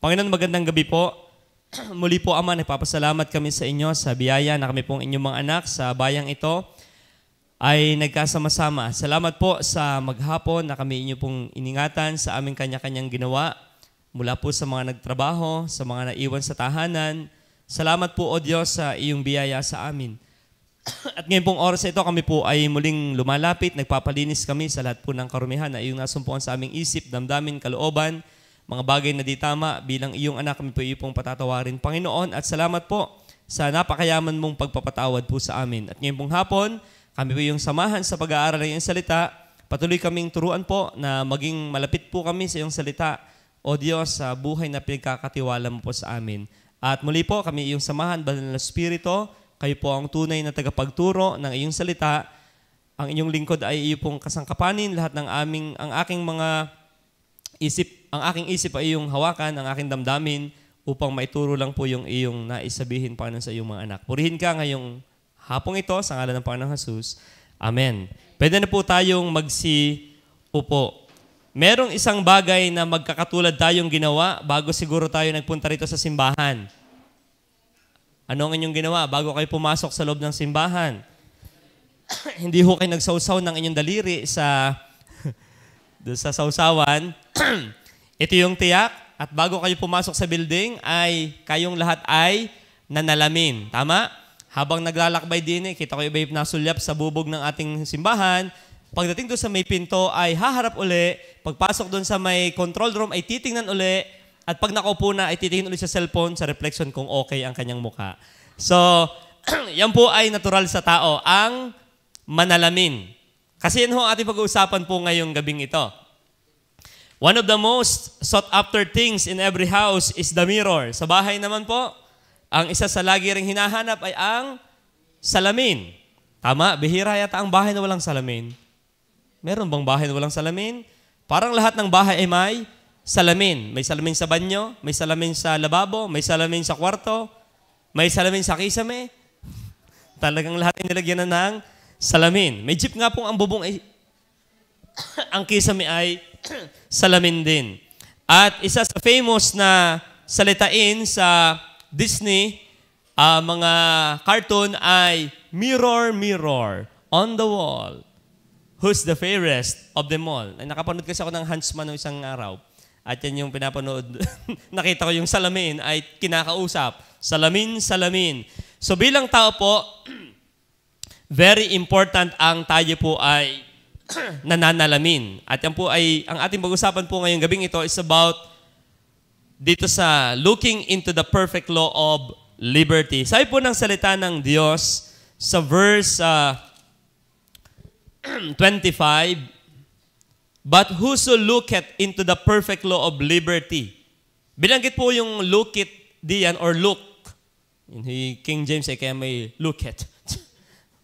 Panginoon, magandang gabi po. Muli po, Ama, nagpapasalamat kami sa inyo sa biyaya na kami pong inyong mga anak sa bayang ito ay nagkasama-sama. Salamat po sa maghapon na kami inyo pong iningatan sa aming kanya-kanyang ginawa. Mula po sa mga nagtrabaho, sa mga naiwan sa tahanan. Salamat po, O Diyos, sa iyong biyaya sa amin. At ngayon pong oras ito, kami po ay muling lumalapit. Nagpapalinis kami sa lahat po ng karumihan na iyong nasumpuan sa aming isip, damdamin, kalooban, mga bagay na di tama. Bilang iyong anak, kami po iyong pong patatawarin, Panginoon. At salamat po sa napakayaman mong pagpapatawad po sa amin. At ngayon pong hapon, kami po iyong samahan sa pag-aaral ng iyong salita. Patuloy kaming turuan po na maging malapit po kami sa iyong salita, O Diyos, sa buhay na pinagkakatiwala mo po sa amin. At muli po, kami iyong samahan, Banal na Espiritu. Kayo po ang tunay na tagapagturo ng iyong salita. Ang inyong lingkod ay iyo pong kasangkapanin. Lahat ng ang aking mga ang aking isip ay iyong hawakan, ang aking damdamin, upang maituro lang po yung iyong naisabihin, Panginoon, sa iyong mga anak. Purihin ka ngayong hapong ito sa ngalan ng Panginoong Jesus. Amen. Pwede na po tayong magsiupo. Merong isang bagay na magkakatulad tayong ginawa bago siguro tayo nagpunta rito sa simbahan. Ano ang inyong ginawa bago kayo pumasok sa loob ng simbahan? Hindi ho kayo nagsawsaw ng inyong daliri sa sausawan. Ito yung tiyak. At bago kayo pumasok sa building, ay kayong lahat ay nanalamin. Tama? Habang naglalakbay din, kita ko iba yung nasulyap sa bubog ng ating simbahan. Pagdating doon sa may pinto, ay haharap uli. Pagpasok doon sa may control room, ay titingnan uli. At pag nakaupo na, ay titingin ulit sa cellphone sa reflection kung okay ang kanyang mukha. So, yan po ay natural sa tao, ang manalamin. Kasi yan ho ating pag-uusapan po ngayong gabing ito. One of the most sought-after things in every house is the mirror. Sa bahay naman po, ang isa sa lagi ring hinahanap ay ang salamin. Tama? Bihira yata ang bahay na walang salamin. Meron bang bahay na walang salamin? Parang lahat ng bahay ay may salamin. May salamin sa banyo, may salamin sa lababo, may salamin sa kwarto, may salamin sa kisame. Talagang lahat ay nilagyan na ng salamin. May jeep nga pong ang bubong ay ang kisame ay salamin din. At isa sa famous na salitain sa Disney, mga cartoon ay mirror, mirror on the wall. Who's the fairest of them all? Ay, nakapanood kasi ako ng Huntsman ng isang araw. At yan yung pinapanood. Nakita ko yung salamin ay kinakausap. Salamin, salamin. So bilang tao po, very important ang tayo po ay nananalamin. At yan po ay, ang ating pag-usapan po ngayong gabing ito is about dito sa looking into the perfect law of liberty. Sabi po ng salita ng Diyos sa verse 25, but whoso looketh into the perfect law of liberty. Binanggit po yung look it diyan or look. In King James ay kaya may look it.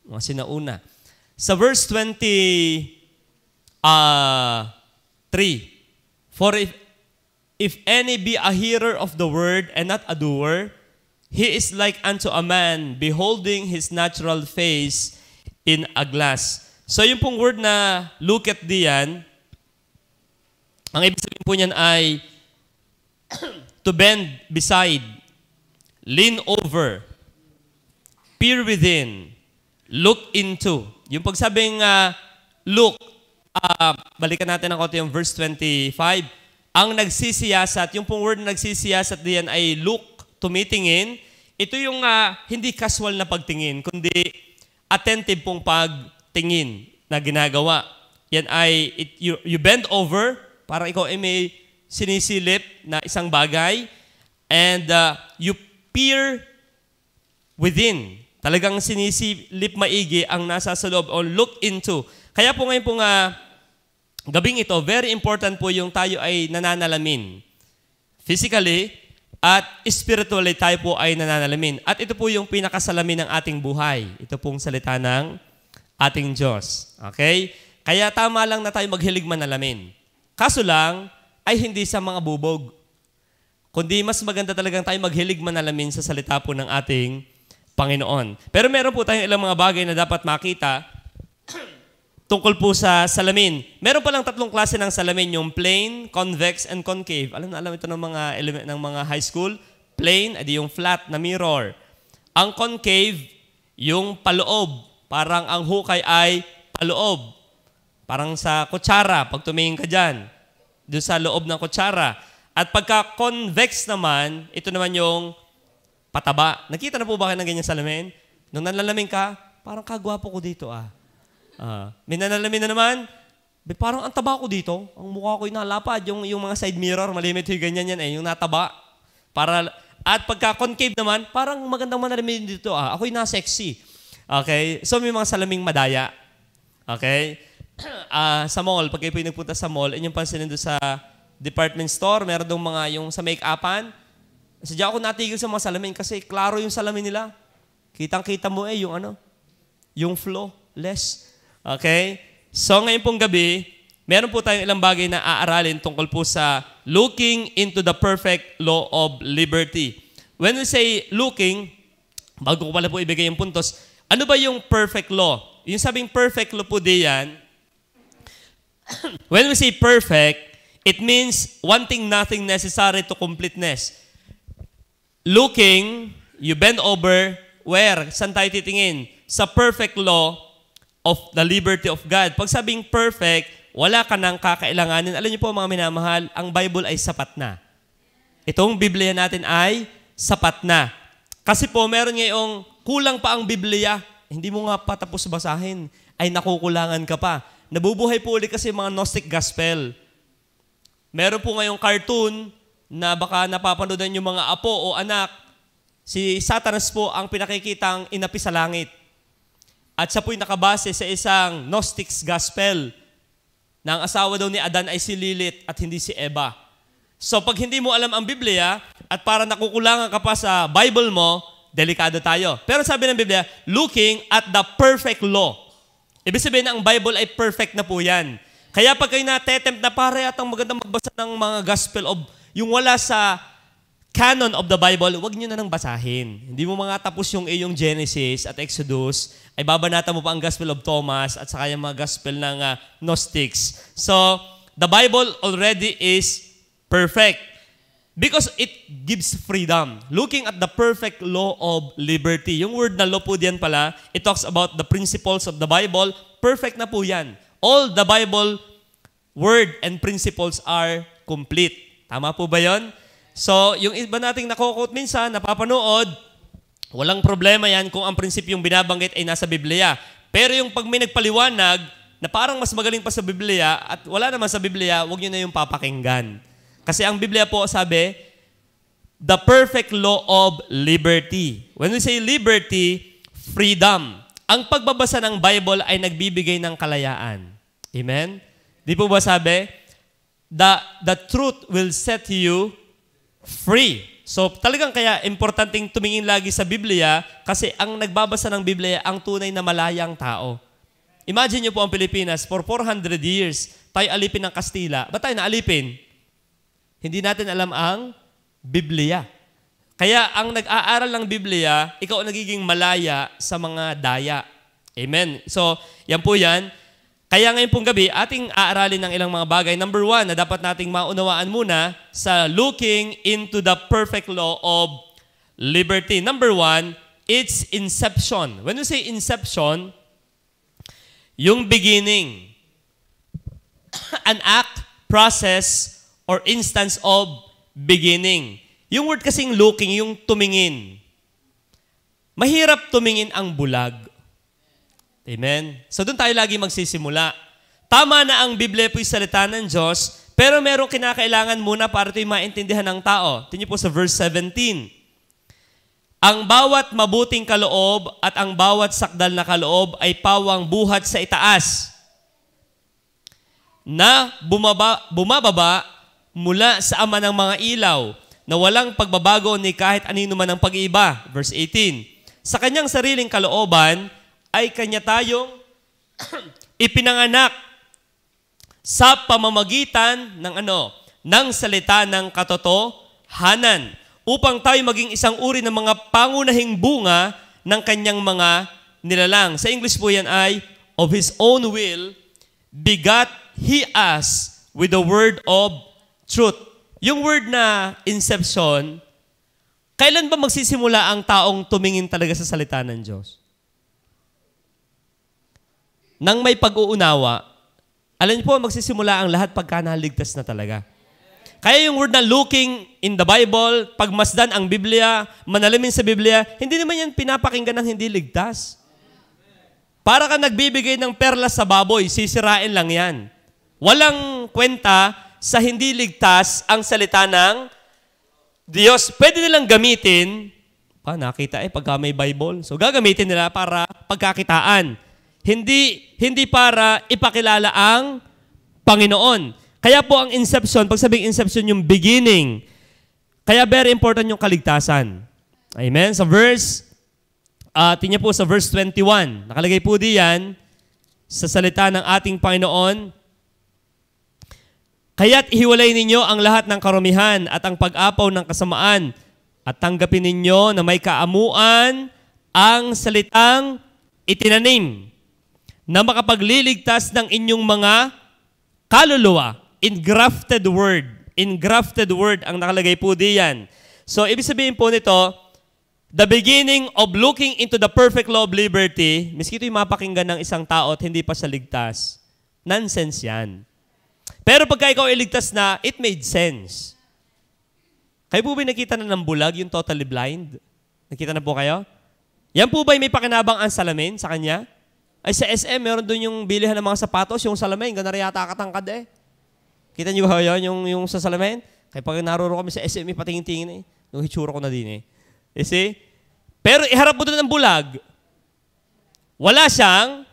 Mga sinauna. Sa verse 23, for if any be a hearer of the word and not a doer, he is like unto a man beholding his natural face in a glass. So yung pong word na look at diyan, ang ibig sabihin po niyan ay to bend beside, lean over, peer within, look into. Yung pagsabing look, balikan natin ng konti yung verse 25. Ang nagsisiyasat, yung pong word na nagsisiyasat diyan ay look, tumitingin. Ito yung hindi casual na pagtingin, kundi attentive pong pagtingin na ginagawa. Yan ay, you bend over, para ikaw ay may sinisilip na isang bagay, and you peer within. Talagang sinisilip maigi ang nasa sa loob o look into. Kaya po ngayon po gabing ito, very important po yung tayo ay nananalamin. Physically at spiritually tayo po ay nananalamin. At ito po yung pinakasalamin ng ating buhay. Ito pong salita ng ating Diyos. Okay? Kaya tama lang na tayo maghilig manalamin. Kaso lang ay hindi sa mga bubog. Kundi mas maganda talagang tayo maghilig manalamin sa salita po ng ating Panginoon. Pero meron po tayong ilang mga bagay na dapat makita tungkol po sa salamin. Meron palang tatlong klase ng salamin, yung plain, convex, and concave. Alam na alam ito ng mga element ng mga high school. Plain, edi yung flat na mirror. Ang concave, yung paloob. Parang ang hukay ay paloob. Parang sa kutsara, pag tumingin ka dyan, doon sa loob ng kutsara. At pagka convex naman, ito naman yung pataba. Nakita na po ba kayo ng ganyan salamin? Nung nanlalamin ka, parang kagwapo ko dito may nanlalamin na naman, parang ang taba ko dito. Ang mukha ko inalapad. Yung mga side mirror, malimit yung ganyan yan yung nataba. At pagka concave naman, parang magandang manalamin dito ako'y na-sexy. Okay? So may mga salaming madaya. Okay? Sa mall, pag kayo po nagpunta sa mall, inyong pansinin doon sa department store, meron doon mga yung sa make-upan. Sadya ako natigil sa mga salamin kasi klaro yung salamin nila. Kitang-kita mo yung flawless. Okay? So ngayon pong gabi, meron po tayong ilang bagay na aaralin tungkol po sa looking into the perfect law of liberty. When we say looking, bago ko pala po ibigay yung puntos, ano ba yung perfect law? Yung sabing perfect law po diyan, when we say perfect, it means wanting nothing necessary to completeness. Looking, you bend over, where? Saan tayo titingin? Sa perfect law of the liberty of God. Pag sabing perfect, wala ka nang kakailanganin. Alam niyo po mga minamahal, ang Bible ay sapat na. Itong Biblia natin ay sapat na. Kasi po, meron ngayong kulang pa ang Biblia. Hindi mo nga patapos basahin, ay nakukulangan ka pa. Nabubuhay po ulit kasi mga Gnostic Gospel. Meron po ngayong cartoon na baka napapanoodan yung mga apo o anak. Si Satanas po ang pinakikitang inapi sa langit. At siya po'y nakabase sa isang Gnostic Gospel na ang asawa daw ni Adan ay si Lilith at hindi si Eva. So pag hindi mo alam ang Biblia at para nakukulangan ka pa sa Bible mo, delikado tayo. Pero sabi ng Biblia, looking at the perfect law. Ibig sabihin na ang Bible ay perfect na po yan. Kaya pag kayo natetempt na pare at ang maganda magbasa ng mga Gospel of yung wala sa canon of the Bible, huwag nyo na nang basahin. Hindi mo mga tapos yung Genesis at Exodus, ay babanata mo pa ang Gospel of Thomas at saka yung mga Gospel ng Gnostics. So, the Bible already is perfect because it gives freedom. Looking at the perfect law of liberty. Yung word na law po diyan pala, it talks about the principles of the Bible. Perfect na po yan. All the Bible word and principles are complete. Tama po ba yon? So, yung iba nating nakukot minsan, napapanood, walang problema yan kung ang prinsipyong binabanggit ay nasa Biblia. Pero yung pag may nagpaliwanag na parang mas magaling pa sa Biblia at wala naman sa Biblia, huwag nyo na yung papakinggan. Kasi ang Biblia po sabi, the perfect law of liberty. When we say liberty, freedom. Ang pagbabasa ng Bible ay nagbibigay ng kalayaan. Amen? Di po ba sabi? The truth will set you free. So talagang kaya importanteng tumingin lagi sa Biblia kasi ang nagbabasa ng Biblia ang tunay na malayang tao. Imagine nyo po ang Pilipinas, for 400 years, tayo alipin ng Kastila. Ba't tayo naalipin? Hindi natin alam ang Biblia. Kaya ang nag-aaral ng Biblia, ikaw ang nagiging malaya sa mga daya. Amen. So, yan po yan. Kaya ngayon pong gabi, ating aaralin ng ilang mga bagay. Number 1 na dapat nating maunawaan muna sa looking into the perfect law of liberty. Number 1, it's inception. When we say inception, yung beginning, an act, process, or instance of beginning. Yung word kasing looking, yung tumingin. Mahirap tumingin ang bulag. Amen? So doon tayo lagi magsisimula. Tama na ang Biblia po'y salita ng Diyos, pero merong kinakailangan muna para ito'y maintindihan ng tao. Tingnan po sa verse 17. Ang bawat mabuting kaloob at ang bawat sakdal na kaloob ay pawang buhat sa itaas, na bumababa mula sa ama ng mga ilaw, na walang pagbabago ni kahit anino man ang pag-iiba. Verse 18. Sa kanyang sariling kalooban, ay kanya tayong ipinanganak sa pamamagitan ng ng salita ng katotohanan upang tayo maging isang uri ng mga pangunahing bunga ng kanyang mga nilalang. Sa English po yan ay of His own will, begat He us with the word of truth. Yung word na inception, kailan ba magsisimula ang taong tumingin talaga sa salita ng Diyos? Nang may pag-uunawa, alam niyo po, magsisimula ang lahat pagka naligtas na talaga. Kaya yung word na looking in the Bible, pagmasdan ang Biblia, manalamin sa Biblia, hindi naman yan pinapakinggan ng hindi ligtas. Para ka nagbibigay ng perlas sa baboy, sisirain lang yan. Walang kwenta sa hindi ligtas ang salita ng Diyos. Pwede nilang gamitin, nakita pagka may Bible. So gagamitin nila para pagkakitaan. Hindi para ipakilala ang Panginoon. Kaya po ang inception, pag sabing inception yung beginning, kaya very important yung kaligtasan. Amen? Sa verse, tingnan po sa verse 21, nakalagay po diyan sa salita ng ating Panginoon, kaya't ihiwalay ninyo ang lahat ng karumihan at ang pag-apaw ng kasamaan at tanggapin ninyo na may kaamuan ang salitang itinanim na makapagliligtas ng inyong mga kaluluwa. Engrafted word. Engrafted word ang nakalagay po diyan. So, ibig sabihin po nito, the beginning of looking into the perfect law of liberty, miski ito'y mapakinggan ng isang tao at hindi pa siya ligtas. Nonsense yan. Pero pagka ikaw iligtas na, it made sense. Kayo po ba nakita na ng bulag, yung totally blind? Nakita na po kayo? Yan po ba may pakinabang ang salamin sa kanya? Ay sa SM, meron doon yung bilihan ng mga sapatos, yung salamin, gano'n yata katangkad eh. Kita niyo ba yun, yung sa salamin? Kaya pag naruro kami sa SM, patingin-tingin eh. Nung hitsura ko na din eh. You see? Pero iharap mo doon ang bulag, wala siyang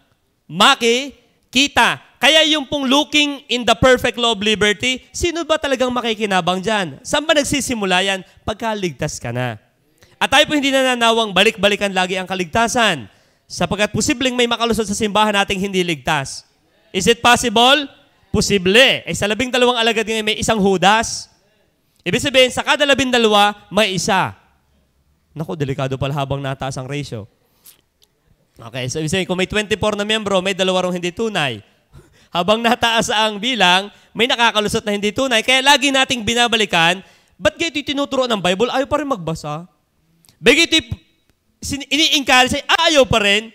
makikita. Kaya yung pong looking in the perfect law of liberty, sino ba talagang makikinabang dyan? Saan ba nagsisimula yan? Pagkaligtas ka na. At tayo po hindi nananawang balik-balikan lagi ang kaligtasan. Sapagkat posibleng may makalusot sa simbahan nating hindi ligtas. Is it possible? Posible. Sa 12 alagad ngayon may isang Judas. Ibig sabihin, sa kada 12, may isa. Naku, delikado pala habang nataas ang ratio. Okay, so ibig sabihin, kung may 24 na miyembro, may 2 hindi tunay. Habang nataas ang bilang, may nakakalusot na hindi tunay. Kaya lagi nating binabalikan, ba't kayo ito'y tinuturo ng Bible? Ayaw pa rin magbasa. Bagay ito'y ini-encourage ay ayaw pa rin,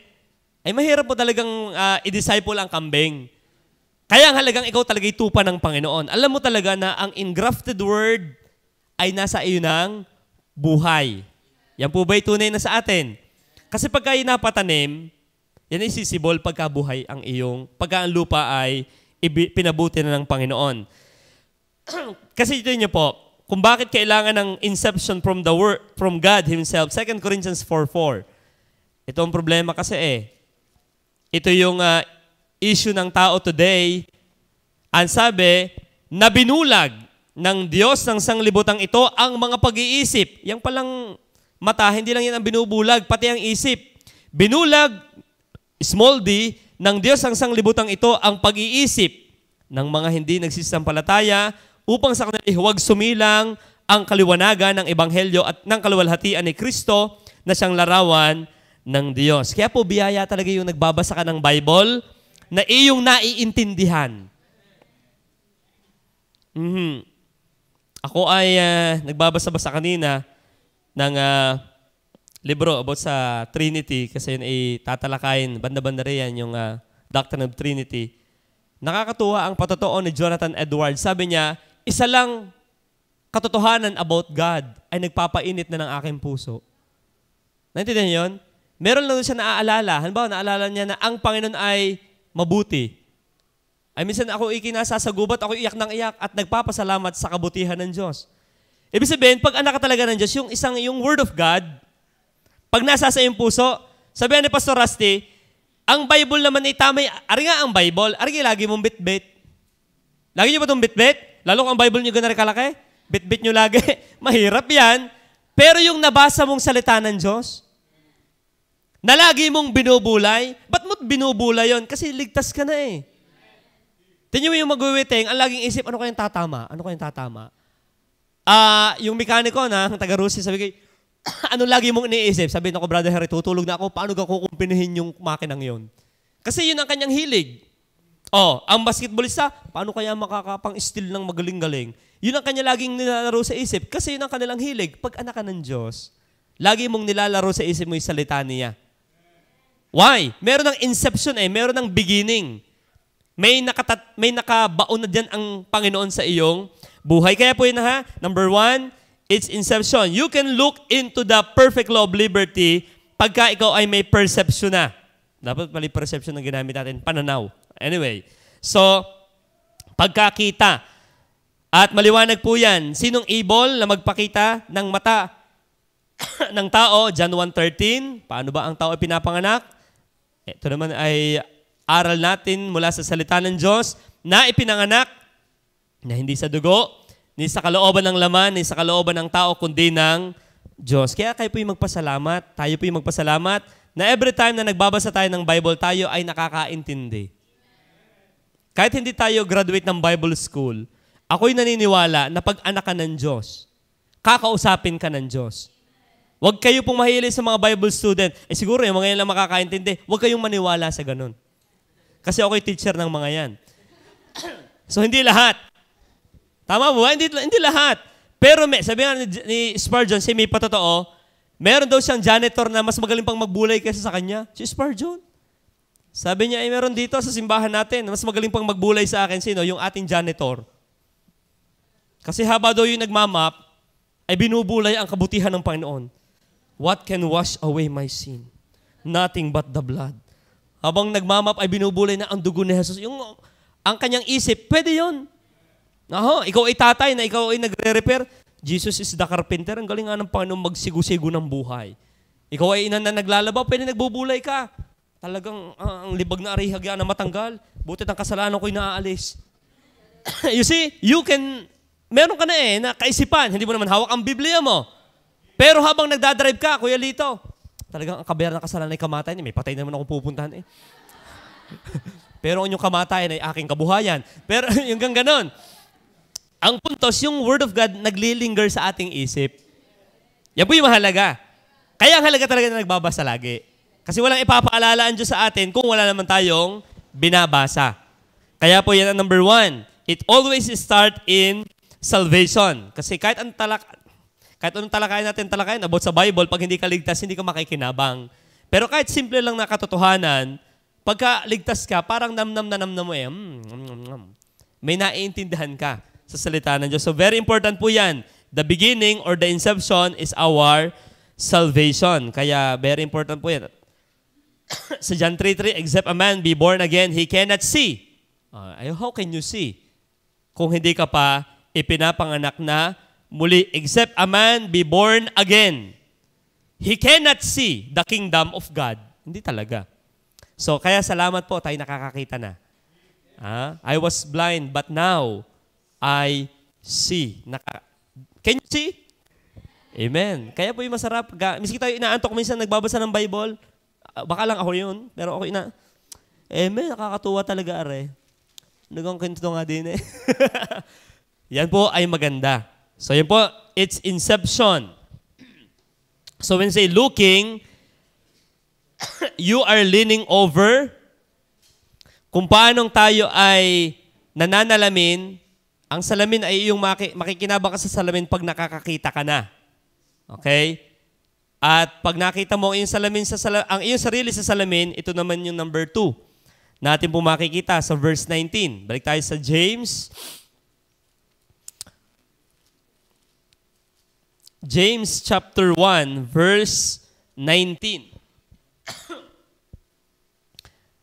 ay mahirap po talagang i-disciple ang kambing. Kaya ang halagang ikaw talaga'y tupa ng Panginoon. Alam mo talaga na ang engrafted word ay nasa iyo ng buhay. Yan po ba'y tunay na sa atin? Kasi pagka napatanim, yan ay sisibol pagka buhay ang iyong, pagka ang lupa ay pinabuti na ng Panginoon. Kasi ito niyo po, kung bakit kailangan ng inception from the word, from God Himself. 2 Corinthians 4:4. Ito ang problema kasi Ito yung issue ng tao today. Ang sabi, na binulag ng Diyos ng sanglibutang ito ang mga pag-iisip. Yang palang mata, hindi lang yan ang binubulag, pati ang isip. Binulag, small d, ng Diyos ng sanglibutang ito ang pag-iisip ng mga hindi nagsisampalataya upang sa kanila huwag sumilang ang kaliwanagan ng Ebanghelyo at ng kaluwalhatian ni Kristo na siyang larawan ng Diyos. Kaya po biyaya talaga yung nagbabasa ka ng Bible na iyong naiintindihan. Ako ay nagbabasa-basa kanina ng libro about sa Trinity kasi yun ay tatalakayin, banda-banda rin yung Doctrine of Trinity. Nakakatuwa ang patotoo ni Jonathan Edwards. Sabi niya, isa lang katotohanan about God ay nagpapainit na ng aking puso. Naintindihan niyo yun? Meron lang siya naaalala. Halimbawa, naalala niya na ang Panginoon ay mabuti. Ay minsan ako ikinasasagubat, ako iyak ng iyak at nagpapasalamat sa kabutihan ng Diyos. Ibig sabihin, pag anak ka talaga ng Diyos, yung Word of God, pag nasa sa iyong puso, sabihan ni Pastor Rusty, ang Bible naman ay tamay, ari nga ang Bible, ari lagi mong bit-bit. Lagi niyo ba itong bit-bit? Lalo kung ang Bible niyo ganari kalaki, bit-bit niyo lagi. Mahirap yan. Pero yung nabasa mong salita ng Diyos, na lagi mong binubulay, ba't mo binubulay yon? Kasi ligtas ka na eh. Tingnan mo yung magwiwiting, ang laging isip, ano kayang tatama? Ano kayang tatama? Yung mekaniko na, ang taga-Rusi, sabi kayo, ano lagi mong iniisip? Sabi ko, Brother Harry, tutulog na ako, paano ka kukumpinihin yung makinang yon? Kasi yun ang kanyang hilig. Oh, ang basketballista, paano kaya makakapang-steal ng magaling-galing? Yun ang kanya laging nilalaro sa isip kasi yun ang kanilang hilig. Pag anak ka ng Diyos, lagi mong nilalaro sa isip mo yung salita niya. Why? Meron ng inception meron ng beginning. May nakabaon na dyan ang Panginoon sa iyong buhay. Kaya po yun number 1, it's inception. You can look into the perfect law of liberty pagka ikaw ay may perception na. Dapat pala perception na ginamit natin, pananaw. Anyway, so, pagkakita. At maliwanag po yan, sinong able na magpakita ng mata ng tao? John 1:13, paano ba ang tao ay pinapanganak? Ito naman ay aral natin mula sa salita ng Diyos na ipinanganak na hindi sa dugo, ni sa kalooban ng laman, ni sa kalooban ng tao, kundi ng Diyos. Kaya kayo po yung magpasalamat, tayo po yung magpasalamat na every time na nagbabasa tayo ng Bible, tayo ay nakakaintindi. Kahit hindi tayo graduate ng Bible school, ako'y naniniwala na pag anak ka ng Diyos, kakausapin ka ng Diyos. Huwag kayo pong mahilig sa mga Bible student. Siguro yung mga yan lang makakaintindi. Huwag kayong maniwala sa ganun. Kasi ako'y teacher ng mga yan. So hindi lahat. Tama ba? Hindi lahat. Pero sabi nga ni Spurgeon, si may patotoo, meron daw siyang janitor na mas magaling pang magbulay kaysa sa kanya. Si Spurgeon. Sabi niya, meron dito sa simbahan natin, mas magaling pang magbulay sa akin. Sino? Yung ating janitor. Kasi haba daw yung nagmamap, ay binubulay ang kabutihan ng Panginoon. What can wash away my sin? Nothing but the blood. Habang nagmamap ay binubulay na ang dugo ni Jesus. Ang kanyang isip, pwede yun. Ikaw ay tatay na ikaw ay nagre-repair. Jesus is the carpenter. Ang galing nga ng Panginoon magsigo-sigo ng buhay. Ikaw ay ina na naglalaba, pwede nagbubulay ka. Talagang ang libag na arihag yan na matanggal. Butit ang kasalanan ko'y naaalis. You see, meron ka na kaisipan. Hindi mo naman hawak ang Biblia mo. Pero habang nagdadrive ka, Kuya Lito, talagang ang kabayaran ng kasalanan ay kamatayan. May patay naman akong pupuntahan Pero ang yung kamatayan ay aking kabuhayan. Pero yung ganon. Ang puntos, yung Word of God naglilinger sa ating isip. Yan po yung mahalaga. Kaya ang halaga talaga na nagbabasa lagi. Kasi walang ipapaalala ang Diyos sa atin kung wala naman tayong binabasa. Kaya po yan ang number 1. It always start in salvation. Kasi kahit anong talakayan natin about sa Bible, pag hindi ka ligtas, hindi ka makikinabang. Pero kahit simple lang na katotohanan, pagka ligtas ka, parang namnam na namnam mo may naiintindihan ka sa salita ng Diyos. So very important po yan. The beginning or the inception is our salvation. Kaya very important po yan. Sa John 3:3, except a man be born again, he cannot see. How can you see? Kung hindi ka pa ipinapanganak na muli. Except a man be born again, he cannot see the kingdom of God. Hindi talaga. So, kaya salamat po, tayo nakakakita na. I was blind, but now I see. Can you see? Amen. Kaya po yung masarap. Miski tayo inaantok minsan nagbabasa ng Bible, baka lang ako yun, pero ako Amen, nakakatuwa talaga, are. Nagang kwento nga din Yan po ay maganda. So yan po, it's inception. So when say looking, you are leaning over. Kung paanong tayo ay nananalamin, ang salamin ay yung makikinabang ka sa salamin pag nakakakita ka na. Okay? At pag nakita mo ang iyong sarili sa salamin, ito naman yung number 2. Natin po makikita sa verse 19. Balik tayo sa James. James chapter 1, verse 19.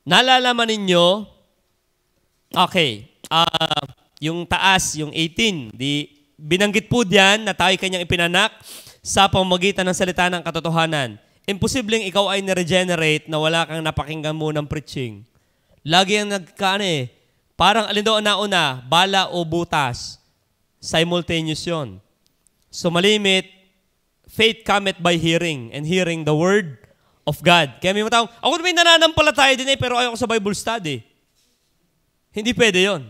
Nalalaman ninyo, yung taas, yung 18, binanggit po diyan na tayo kanyang ipinanak sa pamamagitan ng salita ng katotohanan. Imposibleng ikaw ay na-regenerate na wala kang napakinggan mo ng preaching. Lagi ang parang alin daw ang nauna, bala o butas. Simultaneous yun. So malimit, faith cometh by hearing, and hearing the word of God. Kaya may matawag, ako naman nananampalataya din pero ayoko sa Bible study. Hindi pwede yon.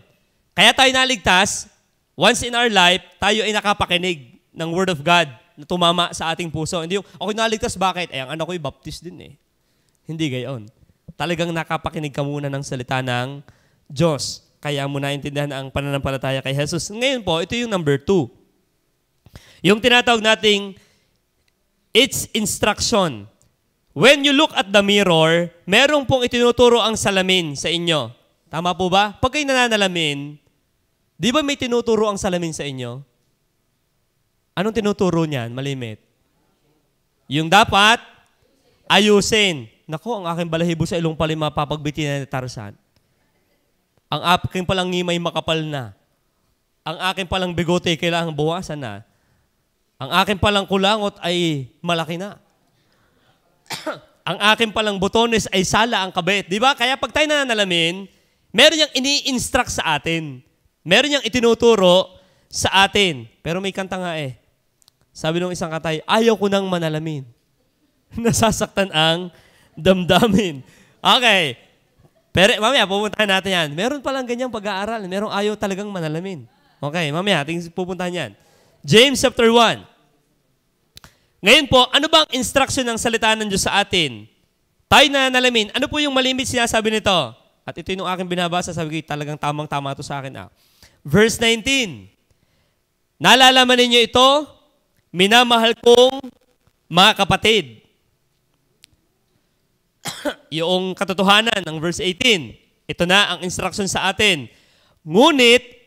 Kaya tayo naligtas, once in our life, tayo ay nakapakinig ng word of God na tumama sa ating puso. Hindi yung, ako naligtas, bakit? Ang anak ko'y baptist din Hindi gayon. talagang nakapakinig ka muna ng salita ng Diyos. Kaya mo naintindihan ang pananampalataya kay Jesus. Ngayon po, ito yung number 2. Yung tinatawag nating it's instruction. When you look at the mirror, merong pong itinuturo ang salamin sa inyo. Tama po ba? Pag kayo nananalamin, di ba may tinuturo ang salamin sa inyo? Anong tinuturo niyan? Malimit. Yung dapat, ayusin. Naku, ang aking balahibo sa ilong pala mapapagbitin na Tarzan. Ang aking palang ngimay makapal na. Ang aking palang bigote kailangang bawasan na. Ang aking palang kulangot ay malaki na. Ang aking palang butones ay sala ang kabit. Di ba? Kaya pag tayo nananalamin, meron niyang ini-instruct sa atin. Meron niyang itinuturo sa atin. Pero may kanta nga eh. Sabi nung isang katay, ayaw ko nang manalamin. Nasasaktan ang damdamin. Okay. Pero mamaya, pupuntahan natin yan. Meron palang ganyang pag-aaral. Merong ayaw talagang manalamin. Okay, mamaya, pupuntahan yan. James chapter 1. Ngayon po, ano ba ang instruction ng salita ng Diyos sa atin? Tayo nanalamin. Ano po yung malimit sinasabi nito? At ito yung aking binabasa, sabi ko, talagang tamang-tama ito sa akin. Verse 19. Nalalaman ninyo ito, minamahal kong mga kapatid. Yung katotohanan ng verse 18. Ito na ang instruction sa atin. Ngunit,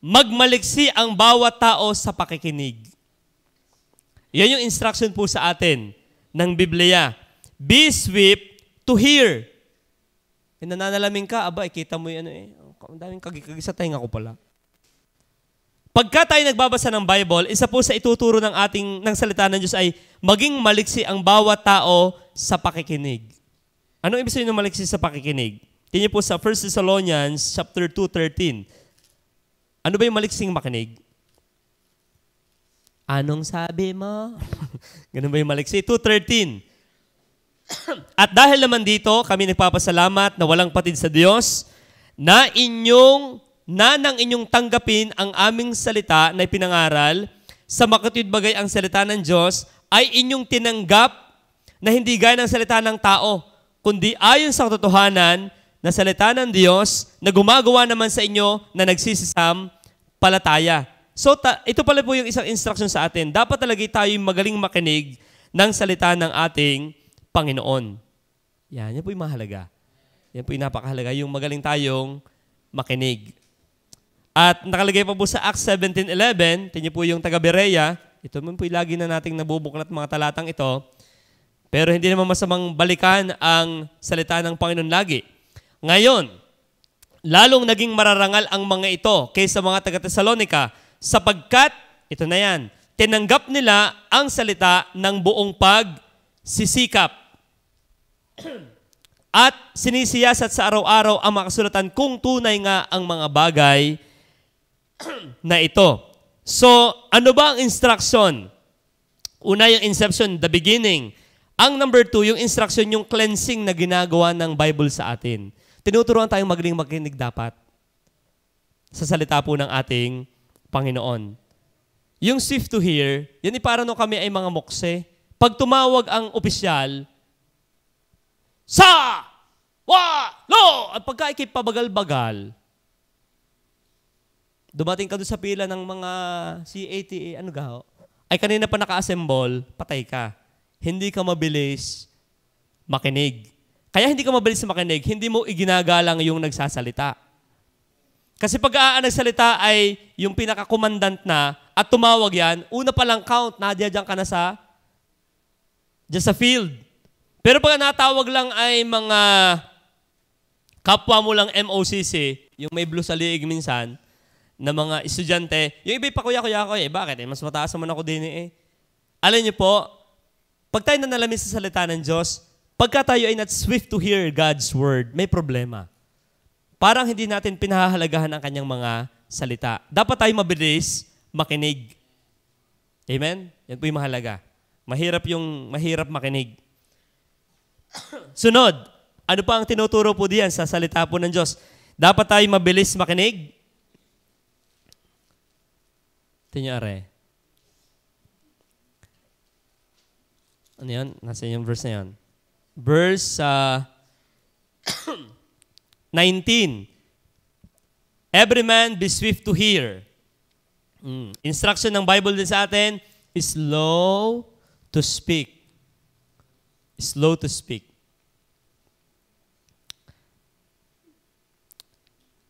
magmaliksi ang bawat tao sa pakikinig. Yan yung instruction po sa atin ng Biblia. Be swift to hear. Nananalamin ka, aba, ikita mo yung ang daming kagikagi sa tainga ko pala. Pagka tayo nagbabasa ng Bible, isa po sa ituturo ng salita ng Diyos ay maging maliksi ang bawat tao sa pakikinig. Anong ibig sabihin ng maliksi sa pakikinig? Tingnan po sa 1 Thessalonians chapter 2:13. Ano ba yung maliksing makinig? Anong sabi mo? Ganun ba yung maliksi? 2:13. At dahil naman dito, kami nagpapasalamat na walang patid sa Diyos, na nang inyong tanggapin ang aming salita na ipinangaral, sa makatwid bagay ang salita ng Diyos, ay inyong tinanggap na hindi gaya ng salita ng tao, kundi ayon sa katotohanan na salita ng Diyos na gumagawa naman sa inyo na nagsisisam palataya. So, ito pala po yung isang instruction sa atin. Dapat talaga tayo magaling makinig ng salita ng ating Panginoon. Yan po yung mahalaga. Yan po yung napakahalaga, yung magaling tayong makinig. At nakalagay pa po sa Acts 17:11, tingnan po yung taga-Berea, ito man po yung lagi na nating nabubuklat mga talatang ito, pero hindi naman masamang balikan ang salita ng Panginoon lagi. Ngayon, lalong naging mararangal ang mga ito kaysa mga taga-Tesalonika sapagkat, ito na yan, tinanggap nila ang salita ng buong pagsisikap at sinisiyasat sa araw-araw ang mga kasulatan kung tunay nga ang mga bagay na ito. So, ano ba ang instruction? Una yung inception, the beginning. Ang number 2, yung instruction, yung cleansing na ginagawa ng Bible sa atin. Tinuturuan tayong magaling makinig dapat sa salita po ng ating Panginoon. Yung swift to hear, yan para no kami ay mga mokse. Pag tumawag ang opisyal, sa! Wa! Lo! At pagka ikipabagal-bagal, dumating ka doon sa pila ng mga CATA, ay kanina pa naka-assemble, patay ka. Hindi ka mabilis makinig. Kaya hindi ka mabilis makinig, hindi mo iginagalang yung nagsasalita. Kasi pag nagsalita ay yung pinaka-commandant na at tumawag yan, una pa lang count, nadyan ka na dyan sa field. Pero pag natawag lang ay mga kapwa mo lang MOCC, yung may blue sa liig minsan, na mga estudyante, yung iba'y pakuya-kuya ko bakit? Mas mataas naman ako din Alam niyo po, pag tayo nanalamin sa salita ng Diyos, pagka tayo ay not swift to hear God's word, may problema. Parang hindi natin pinahahalagahan ang kanyang mga salita. Dapat tayo mabilis makinig. Amen? Yan po yung mahalaga. Mahirap makinig. Sunod, ano pa ang tinuturo po diyan sa salita po ng Diyos? Dapat tayo mabilis makinig. Tinyari. Ano yan? Nasa yung verse na yan. Verse 19. Every man be swift to hear. Instruction ng Bible din sa atin, slow to speak. Slow to speak.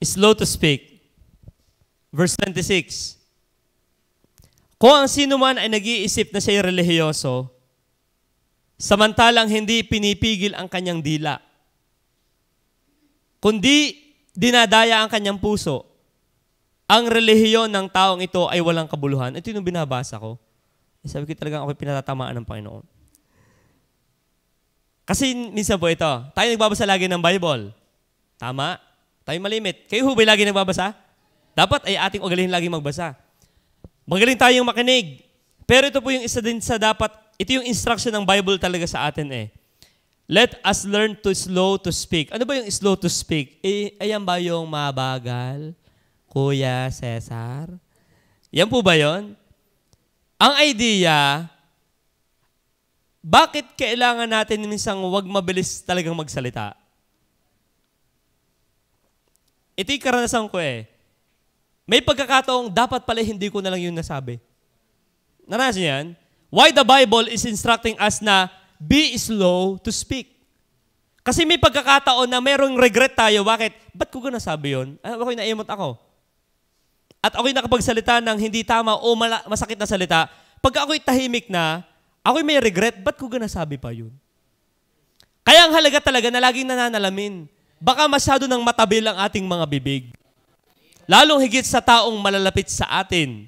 Slow to speak. Verse 26. Kung ang sino man ay nag-iisip na siya'y relihiyoso, samantalang hindi pinipigil ang kanyang dila, kundi dinadaya ang kanyang puso, ang relihiyon ng taong ito ay walang kabuluhan. Ito yung binabasa ko. Sabi ko talagang ako'y pinatatamaan ng Panginoon. Kasi minsan po ito, tayo nagbabasa lagi ng Bible. Tama? Tayo malimit. Kayo ba'y lagi nagbabasa? Dapat ay ating ugalihin lagi magbasa. Magaling tayong makinig. Pero ito po yung isa din sa dapat, ito yung instruction ng Bible talaga sa atin eh. Let us learn to slow to speak. Ano ba yung slow to speak? Ayan ba yung mabagal? Kuya Cesar? Yan po ba yon? Ang idea, bakit kailangan natin minsang wag mabilis talagang magsalita? Ito yung karanasan ko eh. May pagkakataong dapat pala hindi ko na lang yung nasabi. Naranasan yan? Why the Bible is instructing us na be slow to speak. Kasi may pagkakataon na mayroong regret tayo. Bakit? Ba't ko nasabi yun? Ako'y naimot ako. At ako'y nakapagsalita ng hindi tama o masakit na salita. Pag ako'y tahimik na, ako'y may regret, ba't ko nasabi pa yun? Kaya ang halaga talaga na laging nananalamin. Baka masyado nang matabil ang ating mga bibig. Lalong higit sa taong malalapit sa atin.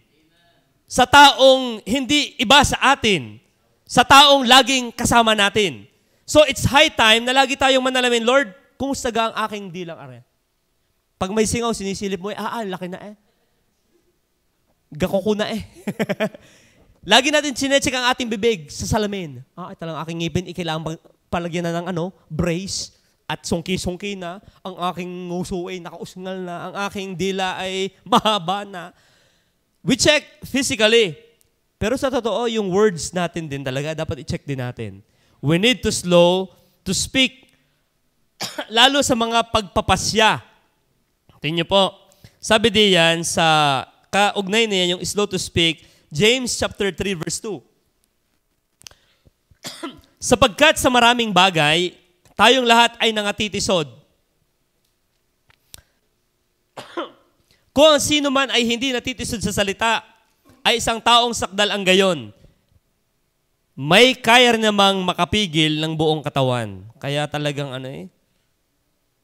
Sa taong hindi iba sa atin. Sa taong laging kasama natin. So it's high time na lagi tayong manalamin, Lord, kumusta ga ang aking dilang are? Pag may singaw, sinisilip mo, laki na eh. Gako ko na eh. Lagi natin sinecheck ang ating bibig sa salamin. Ito lang aking ngipin, kailangan palagyan na ng brace. At sungki-sungki na, ang aking nguso ay nakausngal na, ang aking dila ay mahaba na. We check physically. Pero sa totoo, yung words natin din talaga, dapat i-check din natin. We need to slow to speak. Lalo sa mga pagpapasya. Tingnan niyo po. Sabi diyan sa kaugnay niya yung slow to speak, James chapter 3 verse 2. Sapagkat sa maraming bagay, tayong lahat ay nangatitisod. Kung ang sino man ay hindi natitisod sa salita, ay isang taong sakdal ang gayon. May kaya namang makapigil ng buong katawan. Kaya talagang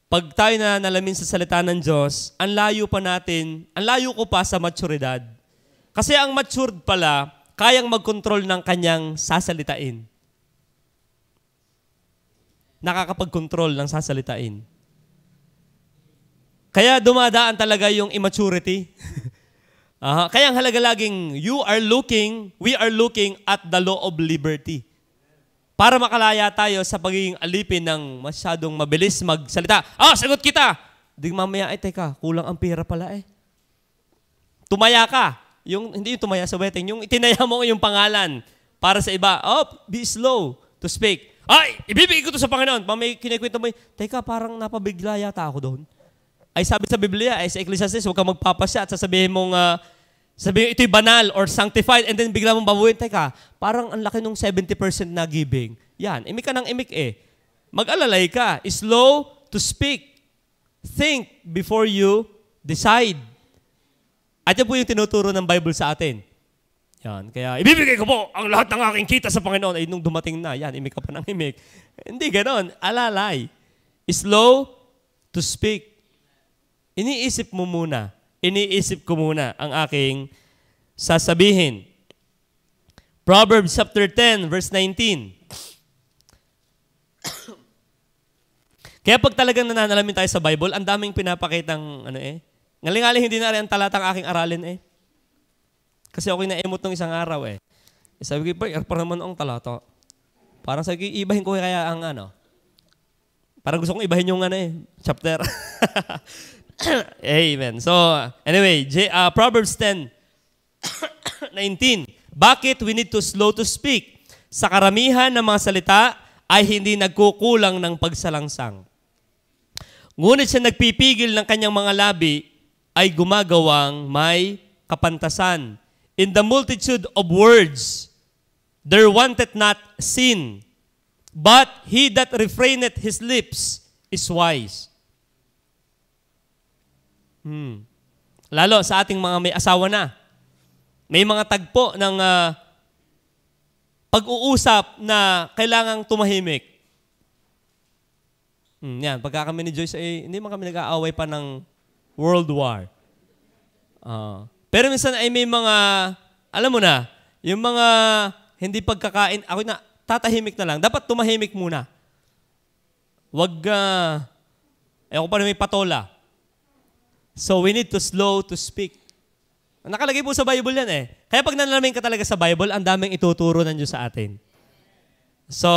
pag tayo na nalamin sa salita ng Diyos, ang layo ko pa sa maturidad. Kasi ang matured pala, kayang mag-control ng kanyang sasalitain. Nakakapag-control ng sasalitain. Kaya dumadaan talaga yung immaturity. Kaya ang halaga laging, we are looking at the law of liberty. Para makalaya tayo sa pagiging alipin ng masyadong mabilis magsalita. Sagot kita! Di mamaya, teka, kulang ang pera pala eh. Tumaya ka. Hindi yung tumaya sa wedding, yung itinaya mo yung pangalan para sa iba. Be slow to speak. Ibibigay ko to sa Panginoon. May kinikwento mo, teka, parang napabigla yata ako doon. Ay sabi sa Biblia, sa Ecclesiastes, huwag kang magpapasya at sasabihin mong, ito'y banal or sanctified and then bigla mong babuhin, teka, parang ang laki nung 70% na giving. Yan, imik ka ng imik eh. Mag-alalay ka. Slow to speak. Think before you decide. At yan po yung tinuturo ng Bible sa atin. Yan, kaya ibibigay ko po ang lahat ng aking kita sa Panginoon. Ay, nung dumating na, yan, imik ka pa ng imik. Hindi ganon, alalay. Slow to speak. Iniisip ko muna ang aking sasabihin. Proverbs chapter 10, verse 19. Kaya pag talagang nananalamin tayo sa Bible, ang daming pinapakitang, ngaling-aling hindi na rin ang talatang aking aralin eh. Kasi ako'y naemot nung isang araw eh. Sabi ko, pa naman ang talata. Parang sabi ko, ibahin ko kaya ang parang gusto kong ibahin yung chapter. Amen. So, anyway, Proverbs 10, 19. Bakit we need to slow to speak? Sa karamihan ng mga salita ay hindi nagkukulang ng pagsalangsang. Ngunit siya nagpipigil ng kanyang mga labi ay gumagawang may kapantasan. In the multitude of words, there wanteth not sin, but he that refraineth his lips is wise. Lalo sa ating mga may asawa na, may mga tagpo ng pag-uusap na kailangang tumahimik. Yan, pagka kami ni Joyce, hindi man kami nag-aaway pa ng World War. Pero minsan ay may mga, alam mo na, yung mga hindi pagkakain, ako na, tatahimik na lang. Dapat tumahimik muna. Wag, ako pa na may patola. So we need to slow to speak. Nakalagay po sa Bible yan eh. Kaya pag nanalamin ka talaga sa Bible, ang daming ituturo ng Diyos sa atin. So,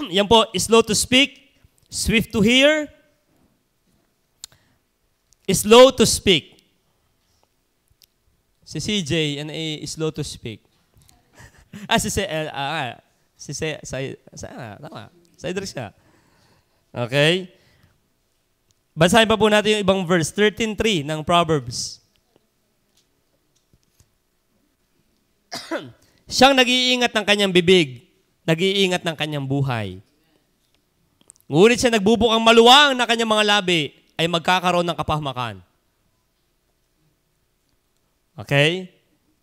yan po, slow to speak, swift to hear, slow to speak. Si CJ, slow to speak. Tama. Sa Idris ka. Okay? Basahin pa po natin yung ibang verse, 13:3 ng Proverbs. Siyang nag-iingat ng kanyang bibig, nag-iingat ng kanyang buhay. Ngunit siya nagbubukang maluwang na kanyang mga labi ay magkakaroon ng kapahamakan. Okay?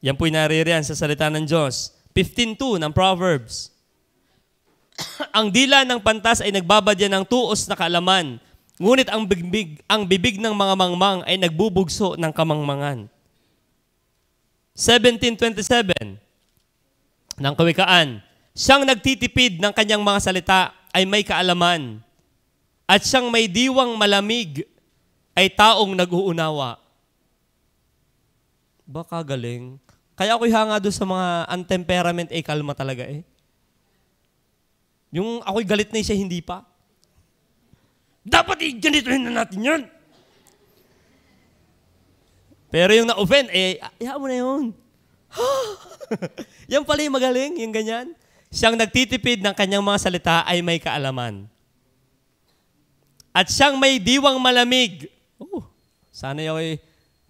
Yan po'y naririyan sa salita ng Diyos. 15:2 ng Proverbs. Ang dila ng pantas ay nagbabadya ng tuos na kaalaman, ngunit ang bibig ng mga mangmang ay nagbubugso ng kamangmangan. 17:27 ng Kawikaan. Siyang nagtitipid ng kanyang mga salita ay may kaalaman, at siyang may diwang malamig ay taong nag-uunawa. Baka galing. Kaya ako'y hanga doon sa mga untemperament, kalma talaga eh. Yung ako'y galit na siya, hindi pa. Dapat ganitohin na natin yan. Pero yung na-offend, hayaan mo na yun. Yan pala yung magaling, yung ganyan. Siyang nagtitipid ng kanyang mga salita ay may kaalaman. At siyang may diwang malamig. Sana yung